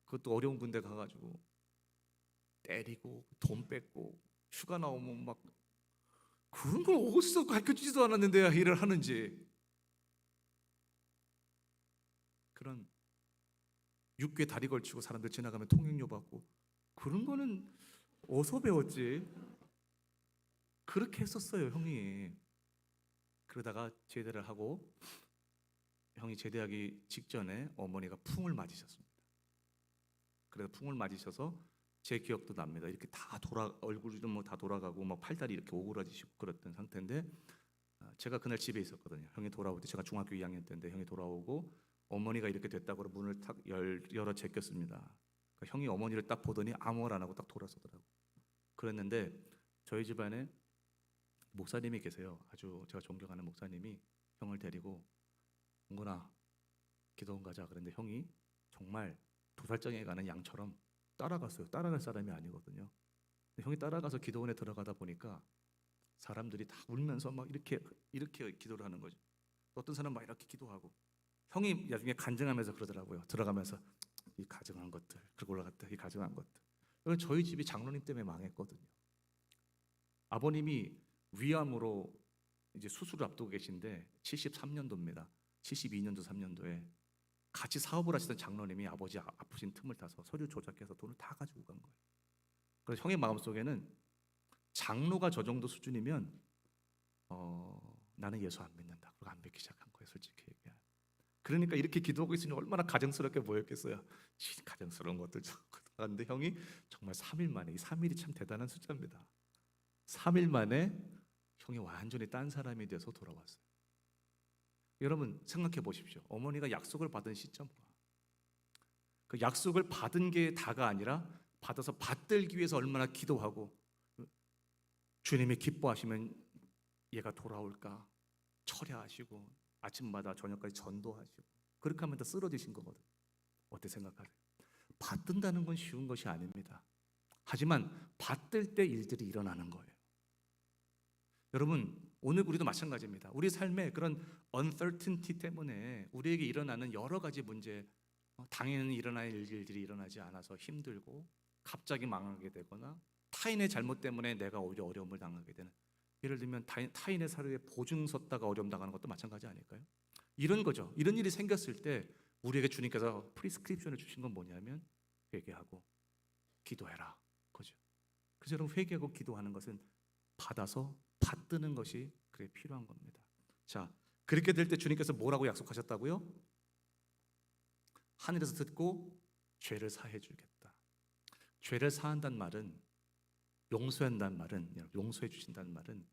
그것도 어려운 군대 가가지고 때리고 돈 뺏고 휴가 나오면 막 그런 걸 어디서 가르쳐주지도 않았는데 일을 하는지. 그런 육괴 다리 걸치고 사람들 지나가면 통행료 받고 그런 거는 어디서 배웠지? 그렇게 했었어요, 형이. 그러다가 제대를 하고, 형이 제대하기 직전에 어머니가 풍을 맞으셨습니다. 그래서 풍을 맞으셔서 제 기억도 납니다. 이렇게 다 얼굴이 뭐 다 돌아가고 막 팔다리 이렇게 오그라지시고 그랬던 상태인데, 제가 그날 집에 있었거든요. 형이 돌아올 때 제가 중학교 2학년 때인데 형이 돌아오고 어머니가 이렇게 됐다고 문을 탁 열어 제꼈습니다. 그러니까 형이 어머니를 딱 보더니 아무 말 안 하고 딱 돌아서더라고. 그랬는데 저희 집안에 목사님이 계세요. 아주 제가 존경하는 목사님이 형을 데리고 은근아 기도원 가자. 그런데 형이 정말 도살장에 가는 양처럼 따라갔어요. 따라갈 사람이 아니거든요. 형이 따라가서 기도원에 들어가다 보니까 사람들이 다 울면서 막 이렇게 기도를 하는 거죠. 어떤 사람 막 이렇게 기도하고, 형이 나중에 간증하면서 그러더라고요. 들어가면서 이 가증한 것들, 그리고 올라갔다 이 가증한 것들. 이건 저희 집이 장로님 때문에 망했거든요. 아버님이 위암으로 이제 수술을 앞두고 계신데 73년도입니다. 72년도 3년도에 같이 사업을 하시던 장로님이 아버지 아프신 틈을 타서 서류 조작해서 돈을 다 가지고 간 거예요. 그래서 형의 마음속에는 장로가 저 정도 수준이면 나는 예수 안 믿는다. 그리고 안 믿기 시작한 거예요, 솔직히 얘기하면. 그러니까 이렇게 기도하고 있으니 얼마나 가정스럽게 보였겠어요. 가정스러운 것들 그런데 형이 정말 3일 만에, 이 3일이 참 대단한 숫자입니다. 3일 만에 형이 완전히 딴 사람이 돼서 돌아왔어요. 여러분 생각해 보십시오. 어머니가 약속을 받은 시점과 그 약속을 받은 게 다가 아니라 받아서 받들기 위해서 얼마나 기도하고, 주님이 기뻐하시면 얘가 돌아올까 철야하시고 아침마다 저녁까지 전도하시고 그렇게 하면 다 쓰러지신 거거든. 어떻게 생각하세요? 받든다는 건 쉬운 것이 아닙니다. 하지만 받들 때 일들이 일어나는 거예요. 여러분 오늘 우리도 마찬가지입니다. 우리 삶에 그런 uncertainty 때문에 우리에게 일어나는 여러 가지 문제, 당연히 일어날 일들이 일어나지 않아서 힘들고 갑자기 망하게 되거나 타인의 잘못 때문에 내가 오히려 어려움을 당하게 되는, 예를 들면 타인의 사료에 보증 섰다가 어려움 당하는 것도 마찬가지 아닐까요? 이런 거죠. 이런 일이 생겼을 때 우리에게 주님께서 프리스크립션을 주신 건 뭐냐면 회개하고 기도해라, 그죠? 그래서 여러분 회개하고 기도하는 것은 받아서 받드는 것이 그게 필요한 겁니다. 자, 그렇게 될 때 주님께서 뭐라고 약속하셨다고요? 하늘에서 듣고 죄를 사해 주겠다. 죄를 사한다는 말은, 용서한다는 말은, 용서해 주신다는 말은,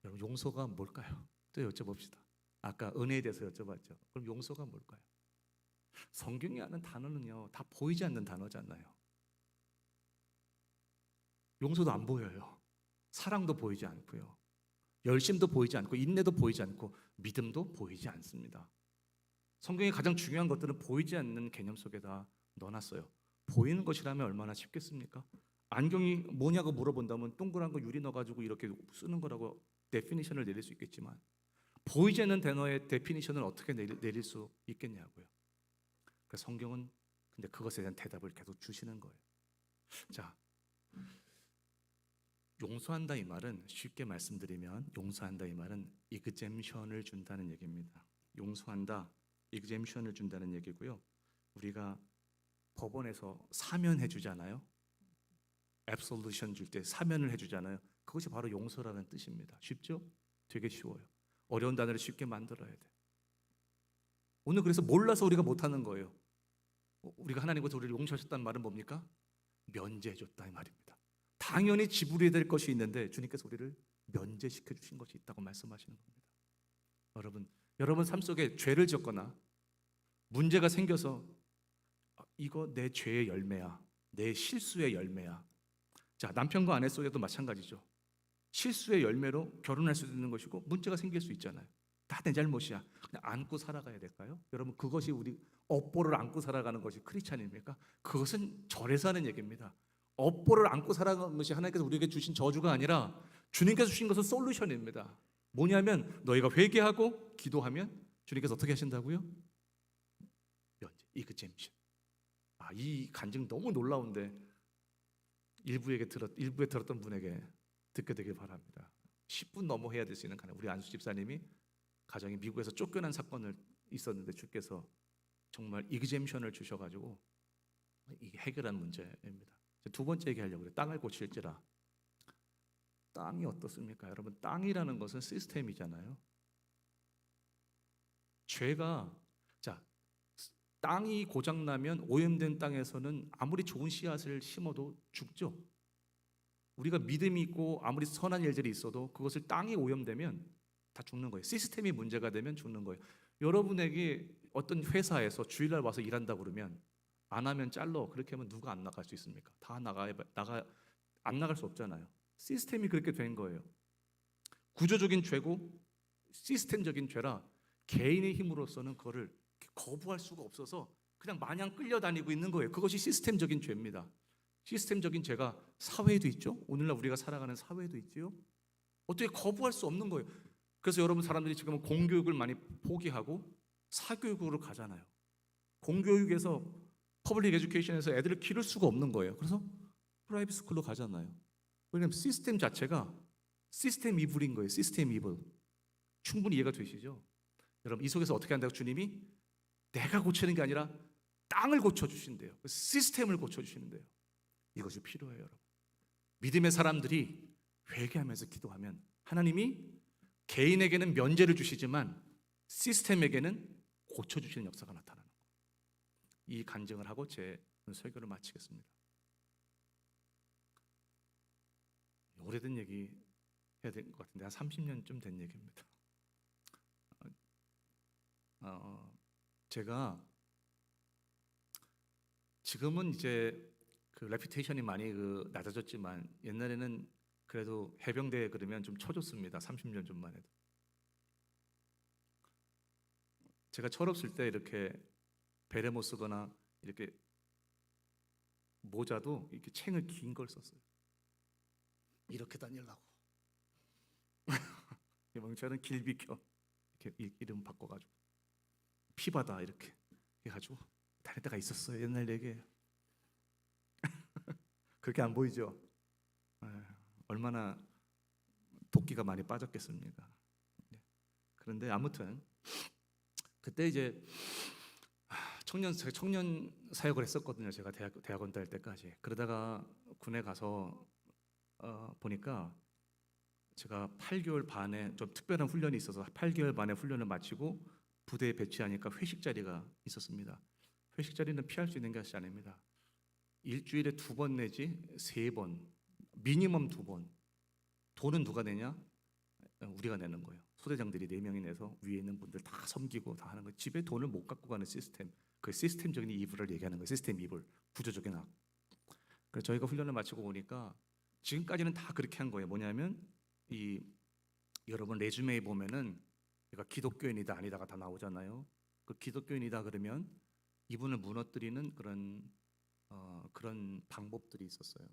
여러분 용서가 뭘까요? 또 여쭤봅시다. 아까 은혜에 대해서 여쭤봤죠. 그럼 용서가 뭘까요? 성경이 하는 단어는요 다 보이지 않는 단어잖아요. 용서도 안 보여요. 사랑도 보이지 않고요, 열심도 보이지 않고, 인내도 보이지 않고, 믿음도 보이지 않습니다. 성경의 가장 중요한 것들은 보이지 않는 개념 속에다 넣어놨어요. 보이는 것이라면 얼마나 쉽겠습니까? 안경이 뭐냐고 물어본다면 동그란 거 유리 넣어가지고 이렇게 쓰는 거라고 데피니션을 내릴 수 있겠지만, 보이지 않는 단어의 데피니션을 어떻게 내릴 수 있겠냐고요. 그래서 성경은 근데 그것에 대한 대답을 계속 주시는 거예요. 자, 용서한다 이 말은, 쉽게 말씀드리면 용서한다 이 말은 exemption을 준다는 얘기입니다. 용서한다, exemption을 준다는 얘기고요. 우리가 법원에서 사면해 주잖아요. 앱솔루션 줄 때 사면을 해 주잖아요. 그것이 바로 용서라는 뜻입니다. 쉽죠? 되게 쉬워요. 어려운 단어를 쉽게 만들어야 돼. 오늘 그래서 몰라서 우리가 못하는 거예요. 우리가 하나님께서 우리를 용서하셨다는 말은 뭡니까? 면제해 줬다 이 말입니다. 당연히 지불해야 될 것이 있는데 주님께서 우리를 면제시켜 주신 것이 있다고 말씀하시는 겁니다. 여러분 삶 속에 죄를 지었거나 문제가 생겨서 이거 내 죄의 열매야, 내 실수의 열매야. 자, 남편과 아내 속에도 마찬가지죠. 실수의 열매로 결혼할 수도 있는 것이고 문제가 생길 수 있잖아요. 다 내 잘못이야. 그냥 안고 살아가야 될까요? 여러분, 그것이 우리 업보를 안고 살아가는 것이 크리스찬입니까? 그것은 절에서 하는 얘기입니다. 업보를 안고 살아가는 것이 하나님께서 우리에게 주신 저주가 아니라 주님께서 주신 것은 솔루션입니다. 뭐냐면 너희가 회개하고 기도하면 주님께서 어떻게 하신다고요? 면제, 이그젬션. 이 간증 너무 놀라운데 일부에 들었던 분에게 듣게 되길 바랍니다. 10분 넘어 해야 될 수 있는 우리 안수 집사님이 가정이 미국에서 쫓겨난 사건을 있었는데 주께서 정말 이그젬션을 주셔가지고 이게 해결한 문제입니다. 두 번째 얘기하려고 그래요. 땅을 고칠지라. 땅이 어떻습니까? 여러분, 땅이라는 것은 시스템이잖아요. 죄가, 자, 땅이 고장나면 오염된 땅에서는 아무리 좋은 씨앗을 심어도 죽죠. 우리가 믿음이 있고 아무리 선한 일들이 있어도 그것을 땅이 오염되면 다 죽는 거예요. 시스템이 문제가 되면 죽는 거예요. 여러분에게 어떤 회사에서 주일날 와서 일한다 그러면 안 하면 잘러. 그렇게 하면 누가 안 나갈 수 있습니까? 다 안 나갈 수 없잖아요. 시스템이 그렇게 된 거예요. 구조적인 죄고 시스템적인 죄라 개인의 힘으로서는 그거를 거부할 수가 없어서 그냥 마냥 끌려다니고 있는 거예요. 그것이 시스템적인 죄입니다. 시스템적인 죄가 사회에도 있죠. 오늘날 우리가 살아가는 사회에도 있지요. 어떻게 거부할 수 없는 거예요. 그래서 여러분, 사람들이 지금은 공교육을 많이 포기하고 사교육으로 가잖아요. 공교육에서 퍼블릭 에듀케이션에서 애들을 기를 수가 없는 거예요. 그래서 프라이빗 스쿨로 가잖아요. 왜냐하면 시스템 자체가 시스템 이블인 거예요. 시스템 이블. 충분히 이해가 되시죠? 여러분, 이 속에서 어떻게 한다고? 주님이 내가 고치는 게 아니라 땅을 고쳐주신대요. 시스템을 고쳐주시는데요. 이것이 필요해요, 여러분. 믿음의 사람들이 회개하면서 기도하면 하나님이 개인에게는 면제를 주시지만 시스템에게는 고쳐주시는 역사가 나타나는 거예요. 이 간증을 하고 제 설교를 마치겠습니다. 오래된 얘기 해야 될 것 같은데 한 30년쯤 된 얘기입니다. 제가 지금은 이제 그 레퓨테이션이 많이 낮아졌지만 옛날에는 그래도 해병대 그러면 좀 쳐줬습니다. 30년 전만 해도. 제가 철없을 때 이렇게 베레 못 쓰거나 이렇게 모자도 이렇게 챙을 긴 걸 썼어요. 이렇게 다니려고. 저는 길 비켜 이렇게 이름 바꿔가지고 피바다 이렇게 해가지고 다닐 때가 있었어요. 옛날 얘기예요. 그렇게 안 보이죠? 얼마나 도끼가 많이 빠졌겠습니까? 그런데 아무튼 그때 이제 청년 사역을 했었거든요. 제가 대학원 다닐 때까지. 그러다가 군에 가서 보니까 제가 8개월 반에 좀 특별한 훈련이 있어서 8개월 반의 훈련을 마치고 부대에 배치하니까 회식 자리가 있었습니다. 회식 자리는 피할 수 있는 것이 아닙니다. 일주일에 2번 내지 3번, 미니멈 2번. 돈은 누가 내냐? 우리가 내는 거예요. 소대장들이 4명이 내서 위에 있는 분들 다 섬기고 다 하는 거예요. 집에 돈을 못 갖고 가는 시스템. 그 시스템적인 이불을 얘기하는 거예요. 시스템 이불, 구조적인 악. 그래서 저희가 훈련을 마치고 오니까 지금까지는 다 그렇게 한 거예요. 뭐냐면 여러분 레주메에 보면은 내가 기독교인이다 아니다가 다 나오잖아요. 그 기독교인이다 그러면 이분을 무너뜨리는 그런 방법들이 있었어요.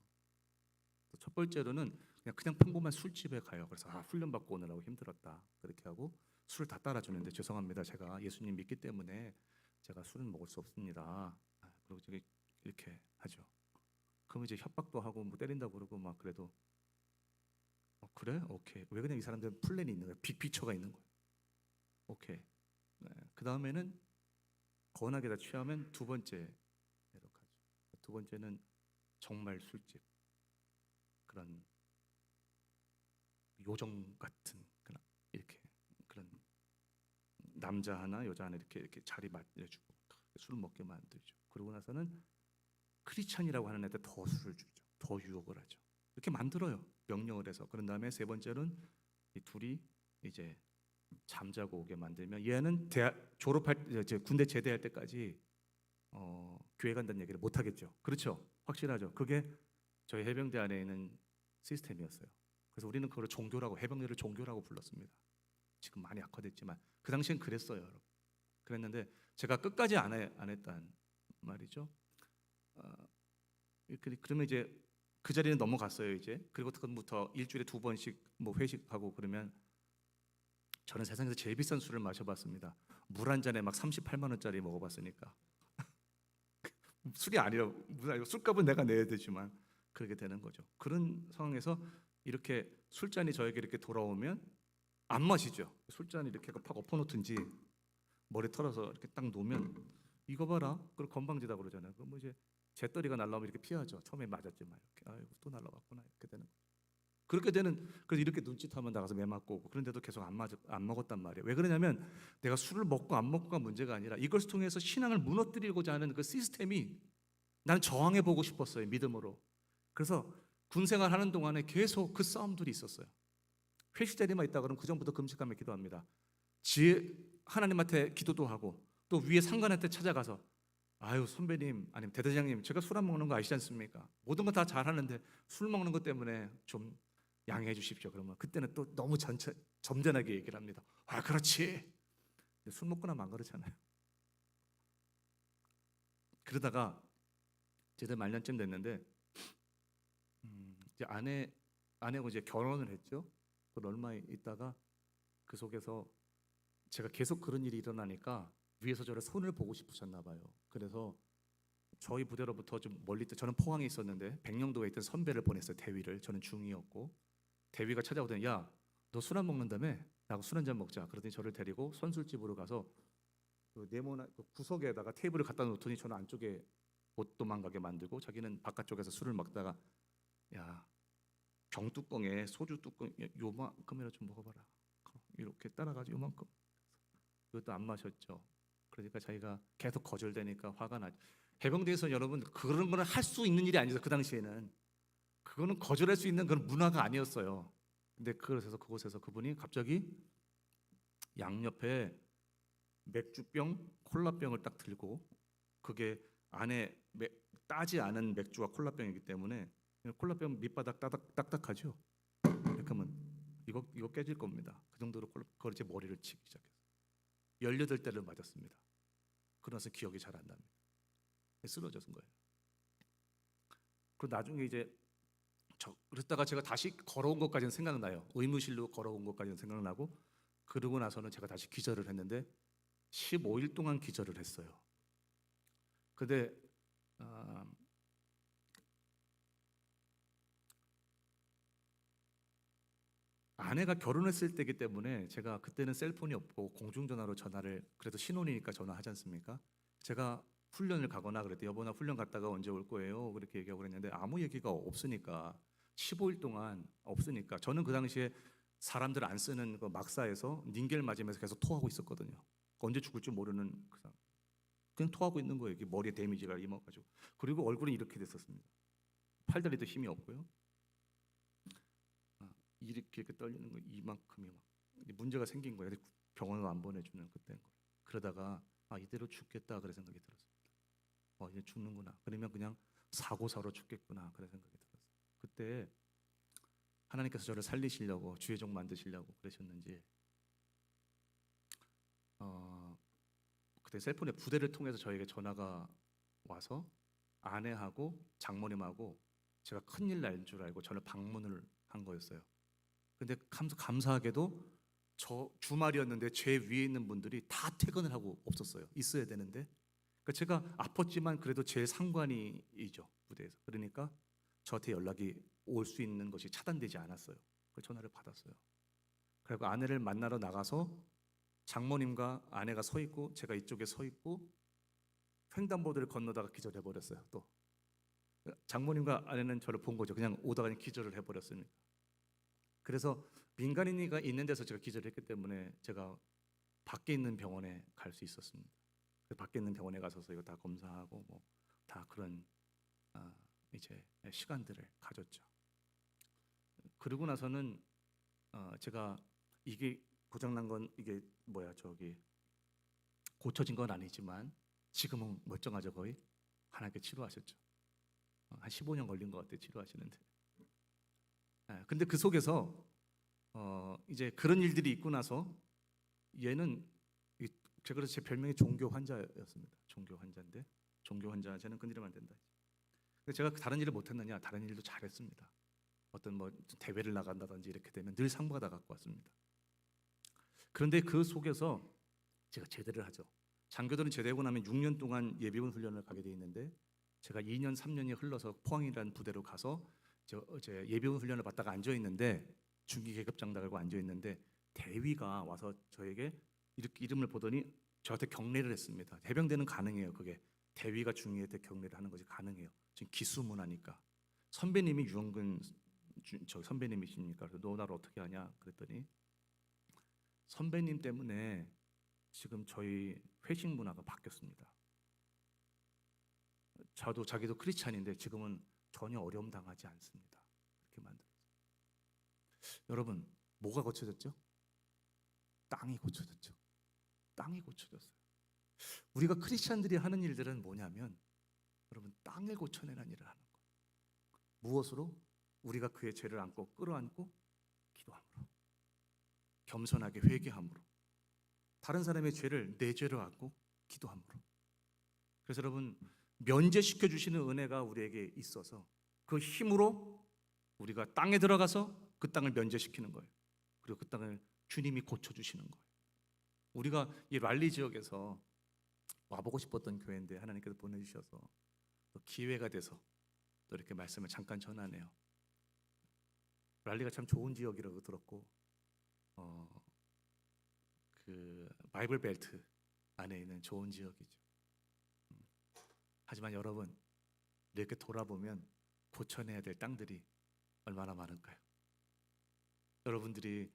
첫 번째로는 그냥 평범한 술집에 가요. 그래서 훈련 받고 오느라고 힘들었다 그렇게 하고 술을 다 따라주는데 죄송합니다. 제가 예수님 믿기 때문에 제가 술은 먹을 수 없습니다. 그리고 저기 이렇게 하죠. 그럼 이제 협박도 하고 뭐 때린다고 그러고 막 그래도 그래? 오케이. 왜 그냥 이 사람들은 플랜이 있는 거예요. 빅피처가 있는 거예요. 오케이. 네. 그 다음에는 거나게 다 취하면 2번째로 가죠. 두 번째는 정말 술집, 그런 요정 같은 그런 이렇게 그런 남자 하나 여자 하나 이렇게 자리 맞춰주고 술 먹게 만들죠. 그러고 나서는 크리스찬이라고 하는 애들 더 술을 주죠. 더 유혹을 하죠. 이렇게 만들어요. 명령을 해서. 그런 다음에 세 번째는 이 둘이 이제 잠자고 오게 만들면 얘는 대학 졸업할 이제 군대 제대할 때까지 교회 간다는 얘기를 못 하겠죠. 그렇죠? 확실하죠. 그게 저희 해병대 안에 있는 시스템이었어요. 그래서 우리는 그걸 종교라고, 해병대를 종교라고 불렀습니다. 지금 많이 악화됐지만 그 당시엔 그랬어요, 여러분. 그랬는데 제가 끝까지 안 했단 말이죠. 그러면 이제 그 자리는 넘어갔어요 이제. 그리고 그부터 일주일에 2번씩 뭐 회식하고 그러면 저는 세상에서 제일 비싼 술을 마셔봤습니다. 물 한 잔에 막 38만 원짜리 먹어봤으니까. 술이 아니라 술값은 내가 내야 되지만 그렇게 되는 거죠. 그런 상황에서 이렇게 술잔이 저에게 이렇게 돌아오면 안 마시죠. 술잔이 이렇게 팍 엎어놓든지 머리 털어서 이렇게 딱 놓으면 이거 봐라. 그걸 건방지다 그러잖아요. 그럼 뭐 이제 재떨이가 날라오면 이렇게 피하죠. 처음에 맞았지만 이렇게 아이고 또 날라왔구나 이렇게 되는 거죠. 그렇게 되는 그래서 이렇게 눈짓하면 나가서 매 맞고 오고 그런데도 계속 안 먹었단 말이에요. 왜 그러냐면 내가 술을 먹고 안 먹고가 문제가 아니라 이것을 통해서 신앙을 무너뜨리고자 하는 그 시스템이 나는 저항해 보고 싶었어요. 믿음으로. 그래서 군 생활하는 동안에 계속 그 싸움들이 있었어요. 회식 자리만 있다 그러면 그 전부터 금식하며 기도합니다. 하나님한테 기도도 하고 또 위에 상관한테 찾아가서 아유 선배님 아니면 대대장님 제가 술 안 먹는 거 아시지 않습니까? 모든 거 다 잘하는데 술 먹는 것 때문에 좀 양해해 주십시오. 그러면 그때는 또 너무 점잖하게 얘기를 합니다. 아 그렇지. 술 먹고 나면 안 그렇잖아요. 그러다가 제대 말년쯤 됐는데 이제 아내하고 이제 결혼을 했죠. 그 얼마 있다가 그 속에서 제가 계속 그런 일이 일어나니까 위에서 저를 손을 보고 싶으셨나 봐요. 그래서 저희 부대로부터 좀 멀리 저는 포항에 있었는데 백령도에 있던 선배를 보냈어요. 대위를. 저는 중위였고 대위가 찾아오더니 야 너 술 안 먹는다며? 나하고 술 한잔 먹자. 그러더니 저를 데리고 선술집으로 가서 그 네모난 그 구석에다가 테이블을 갖다 놓더니 저는 안쪽에 못 도망가게 만들고 자기는 바깥쪽에서 술을 먹다가 야 병뚜껑에 소주 뚜껑 요만큼이라 좀 먹어봐라. 이렇게 따라가지고 요만큼. 이것도 안 마셨죠. 그러니까 자기가 계속 거절되니까 화가 나죠. 해병대에서 여러분 그런 거는 할 수 있는 일이 아니었어요. 그 당시에는 그거는 거절할 수 있는 그런 문화가 아니었어요. 근데 그곳에서 그분이 갑자기 양옆에 맥주병, 콜라병을 딱 들고 그게 안에 따지 않은 맥주와 콜라병이기 때문에 콜라병 밑바닥 딱딱하죠. 이렇게 하면 이거 깨질 겁니다. 그 정도로 그걸 제 머리를 치기 시작했어요. 18대를 맞았습니다. 그러나서 기억이 잘 안 납니다. 쓰러졌은 거예요. 그리고 나중에 이제 그랬다가 제가 다시 걸어온 것까지는 생각나요. 의무실로 걸어온 것까지는 생각나고 그러고 나서는 제가 다시 기절을 했는데 15일 동안 기절을 했어요. 근데 아내가 결혼했을 때이기 때문에 제가 그때는 셀폰이 없고 공중전화로 전화를 그래도 신혼이니까 전화하지 않습니까? 제가 훈련을 가거나 그랬더니 여보 나 훈련 갔다가 언제 올 거예요? 그렇게 얘기하고 그랬는데 아무 얘기가 없으니까 15일 동안 없으니까 저는 그 당시에 사람들 안 쓰는 그 막사에서 닌겔 맞으면서 계속 토하고 있었거든요. 언제 죽을지 모르는 그냥 토하고 있는 거예요. 머리에 데미지가 임어가지고 그리고 얼굴은 이렇게 됐었습니다. 팔다리도 힘이 없고요. 이렇게 떨리는 거 이만큼이 막 문제가 생긴 거예요. 병원으로 안 보내주는 그때인 거예요. 그러다가 이대로 죽겠다 그런 생각이 들었어요. 이제 죽는구나. 그러면 그냥 사고사로 죽겠구나 그런 생각이 들었어요. 그때 하나님께서 저를 살리시려고 주의 종 만드시려고 그러셨는지 그때 셀폰에 부대를 통해서 저에게 전화가 와서 아내하고 장모님하고 제가 큰일 날 줄 알고 저를 방문을 한 거였어요. 근데 감사하게도 저 주말이었는데 제 위에 있는 분들이 다 퇴근을 하고 없었어요. 있어야 되는데 그러니까 제가 아팠지만 그래도 제일 상관이죠 부대에서. 그러니까 저한테 연락이 올 수 있는 것이 차단되지 않았어요. 그 전화를 받았어요. 그리고 아내를 만나러 나가서 장모님과 아내가 서 있고 제가 이쪽에 서 있고 횡단보도를 건너다가 기절해 버렸어요. 또 장모님과 아내는 저를 본 거죠. 그냥 오다가 그냥 기절을 해버렸습니다. 그래서 민간인이가 있는 데서 제가 기절을 했기 때문에 제가 밖에 있는 병원에 갈 수 있었습니다. 그 밖에 있는 병원에 가서서 이거 다 검사하고 뭐 다 그런 이제 시간들을 가졌죠. 그러고 나서는 제가 이게 고장난 건 이게 뭐야 저기 고쳐진 건 아니지만 지금은 멀쩡하죠. 거의 하나님께 치료하셨죠. 한 15년 걸린 것 같아요. 치료하시는데. 근데 그 속에서 이제 그런 일들이 있고 나서 얘는 제가 그래서 제 별명이 종교 환자였습니다. 종교 환자인데 종교 환자 쟤는 건드리면 안 된다. 근데 제가 다른 일을 못했느냐? 다른 일도 잘했습니다. 어떤 뭐 대회를 나간다든지 이렇게 되면 늘 상부가 다 갖고 왔습니다. 그런데 그 속에서 제가 제대를 하죠. 장교들은 제대하고 나면 6년 동안 예비군 훈련을 가게 돼 있는데 제가 2년 3년이 흘러서 포항이라는 부대로 가서 제 예비군 훈련을 받다가 앉아 있는데 중기 계급장 달고 앉아 있는데 대위가 와서 저에게 이렇게 이름을 보더니 저한테 경례를 했습니다. 해병대는 가능해요. 그게 대위가 중위한테 경례를 하는 것이 가능해요. 지금 기수문화니까. 선배님이 유영근 저 선배님이십니까? 그래서 너 나를 어떻게 하냐? 그랬더니 선배님 때문에 지금 저희 회식 문화가 바뀌었습니다. 자기도 크리스찬인데 지금은 전혀 어려움 당하지 않습니다. 이렇게 만들었어요. 여러분, 뭐가 고쳐졌죠? 땅이 고쳐졌죠. 땅이 고쳐졌어요. 우리가 크리스찬들이 하는 일들은 뭐냐면 여러분 땅을 고쳐내는 일을 하는 거예요. 무엇으로? 우리가 그의 죄를 안고 끌어안고 기도함으로, 겸손하게 회개함으로, 다른 사람의 죄를 내 죄로 안고 기도함으로. 그래서 여러분 면제시켜 주시는 은혜가 우리에게 있어서 그 힘으로 우리가 땅에 들어가서 그 땅을 면제시키는 거예요. 그리고 그 땅을 주님이 고쳐주시는 거예요. 우리가 이 랄리 지역에서 와보고 싶었던 교회인데 하나님께서 보내주셔서 또 기회가 돼서 또 이렇게 말씀을 잠깐 전하네요. 랄리가 참 좋은 지역이라고 들었고 그 바이블 벨트 안에 있는 좋은 지역이죠. 하지만 여러분 이렇게 돌아보면 고쳐내야 될 땅들이 얼마나 많을까요? 여러분들이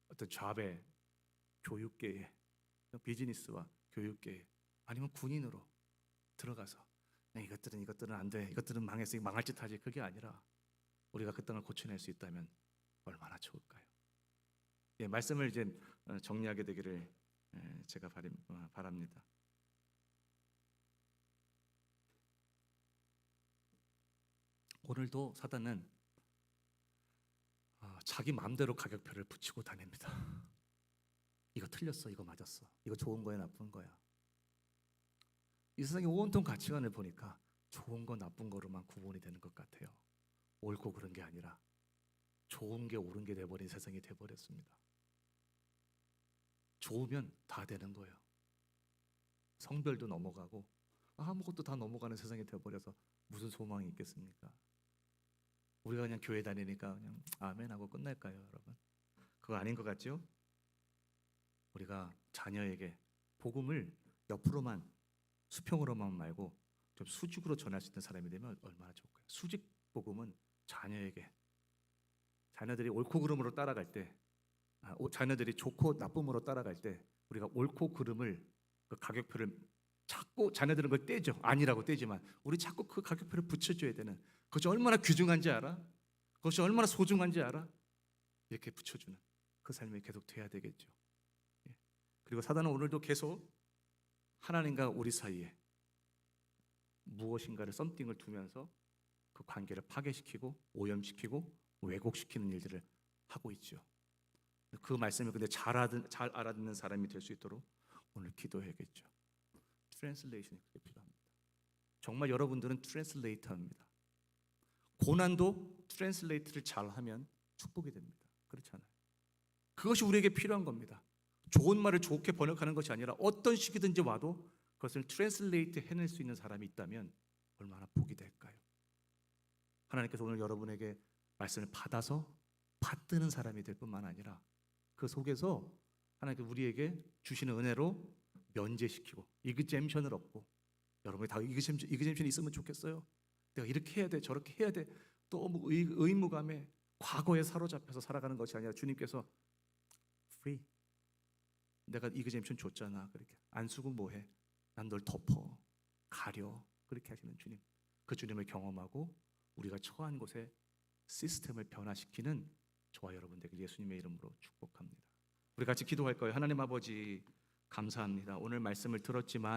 어떤 잡의 교육계에 비즈니스와 교육계에 아니면 군인으로 들어가서 이것들은 안 돼, 이것들은 망했어, 망할 짓 하지, 그게 아니라 우리가 그 땅을 고쳐낼 수 있다면 얼마나 좋을까요? 예, 말씀을 이제 정리하게 되기를 제가 바랍니다. 오늘도 사단은 자기 마음대로 가격표를 붙이고 다닙니다. 이거 틀렸어, 이거 맞았어, 이거 좋은 거야, 나쁜 거야. 이 세상의 온통 가치관을 보니까 좋은 거 나쁜 거로만 구분이 되는 것 같아요. 옳고 그른 게 아니라 좋은 게 옳은 게 돼버린 세상이 돼버렸습니다. 좋으면 다 되는 거예요. 성별도 넘어가고 아무것도 다 넘어가는 세상이 돼버려서 무슨 소망이 있겠습니까? 우리가 그냥 교회 다니니까 그냥 아멘 하고 끝날까요, 여러분? 그거 아닌 것 같죠? 우리가 자녀에게 복음을 옆으로만 수평으로만 말고 좀 수직으로 전할 수 있는 사람이 되면 얼마나 좋을까요? 수직 복음은 자녀에게, 자녀들이 옳고 그름으로 따라갈 때, 자녀들이 좋고 나쁨으로 따라갈 때 우리가 옳고 그름을 그 가격표를 자꾸, 자녀들은 그걸 떼죠. 아니라고 떼지만 우리 자꾸 그 가격표를 붙여줘야 되는, 그것이 얼마나 귀중한지 알아? 그것이 얼마나 소중한지 알아? 이렇게 붙여주는 그 삶이 계속 돼야 되겠죠. 예. 그리고 사단은 오늘도 계속 하나님과 우리 사이에 무엇인가를 썸띵을 두면서 그 관계를 파괴시키고 오염시키고 왜곡시키는 일들을 하고 있죠. 그 말씀을 근데 잘 알아듣는 사람이 될 수 있도록 오늘 기도해야겠죠. 트랜슬레이션이 필요합니다. 정말 여러분들은 트랜슬레이터입니다. 고난도 트랜슬레이트를 잘하면 축복이 됩니다. 그렇잖아요. 그것이 우리에게 필요한 겁니다. 좋은 말을 좋게 번역하는 것이 아니라 어떤 시기든지 와도 그것을 트랜슬레이트 해낼 수 있는 사람이 있다면 얼마나 복이 될까요? 하나님께서 오늘 여러분에게 말씀을 받아서 받드는 사람이 될 뿐만 아니라 그 속에서 하나님께서 우리에게 주시는 은혜로 면제시키고 이그젬션을 얻고, 여러분이 다 이그젬션이 있으면 좋겠어요. 내가 이렇게 해야 돼, 저렇게 해야 돼. 너무 의무감에 과거에 사로잡혀서 살아가는 것이 아니라 주님께서 free. 내가 이그잼션 줬잖아. 그렇게 안 쓰고 뭐해? 난 널 덮어, 가려. 그렇게 하시는 주님. 그 주님을 경험하고 우리가 처한 곳에 시스템을 변화시키는 저와 여러분 되길 예수님의 이름으로 축복합니다. 우리 같이 기도할 거예요. 하나님 아버지 감사합니다. 오늘 말씀을 들었지만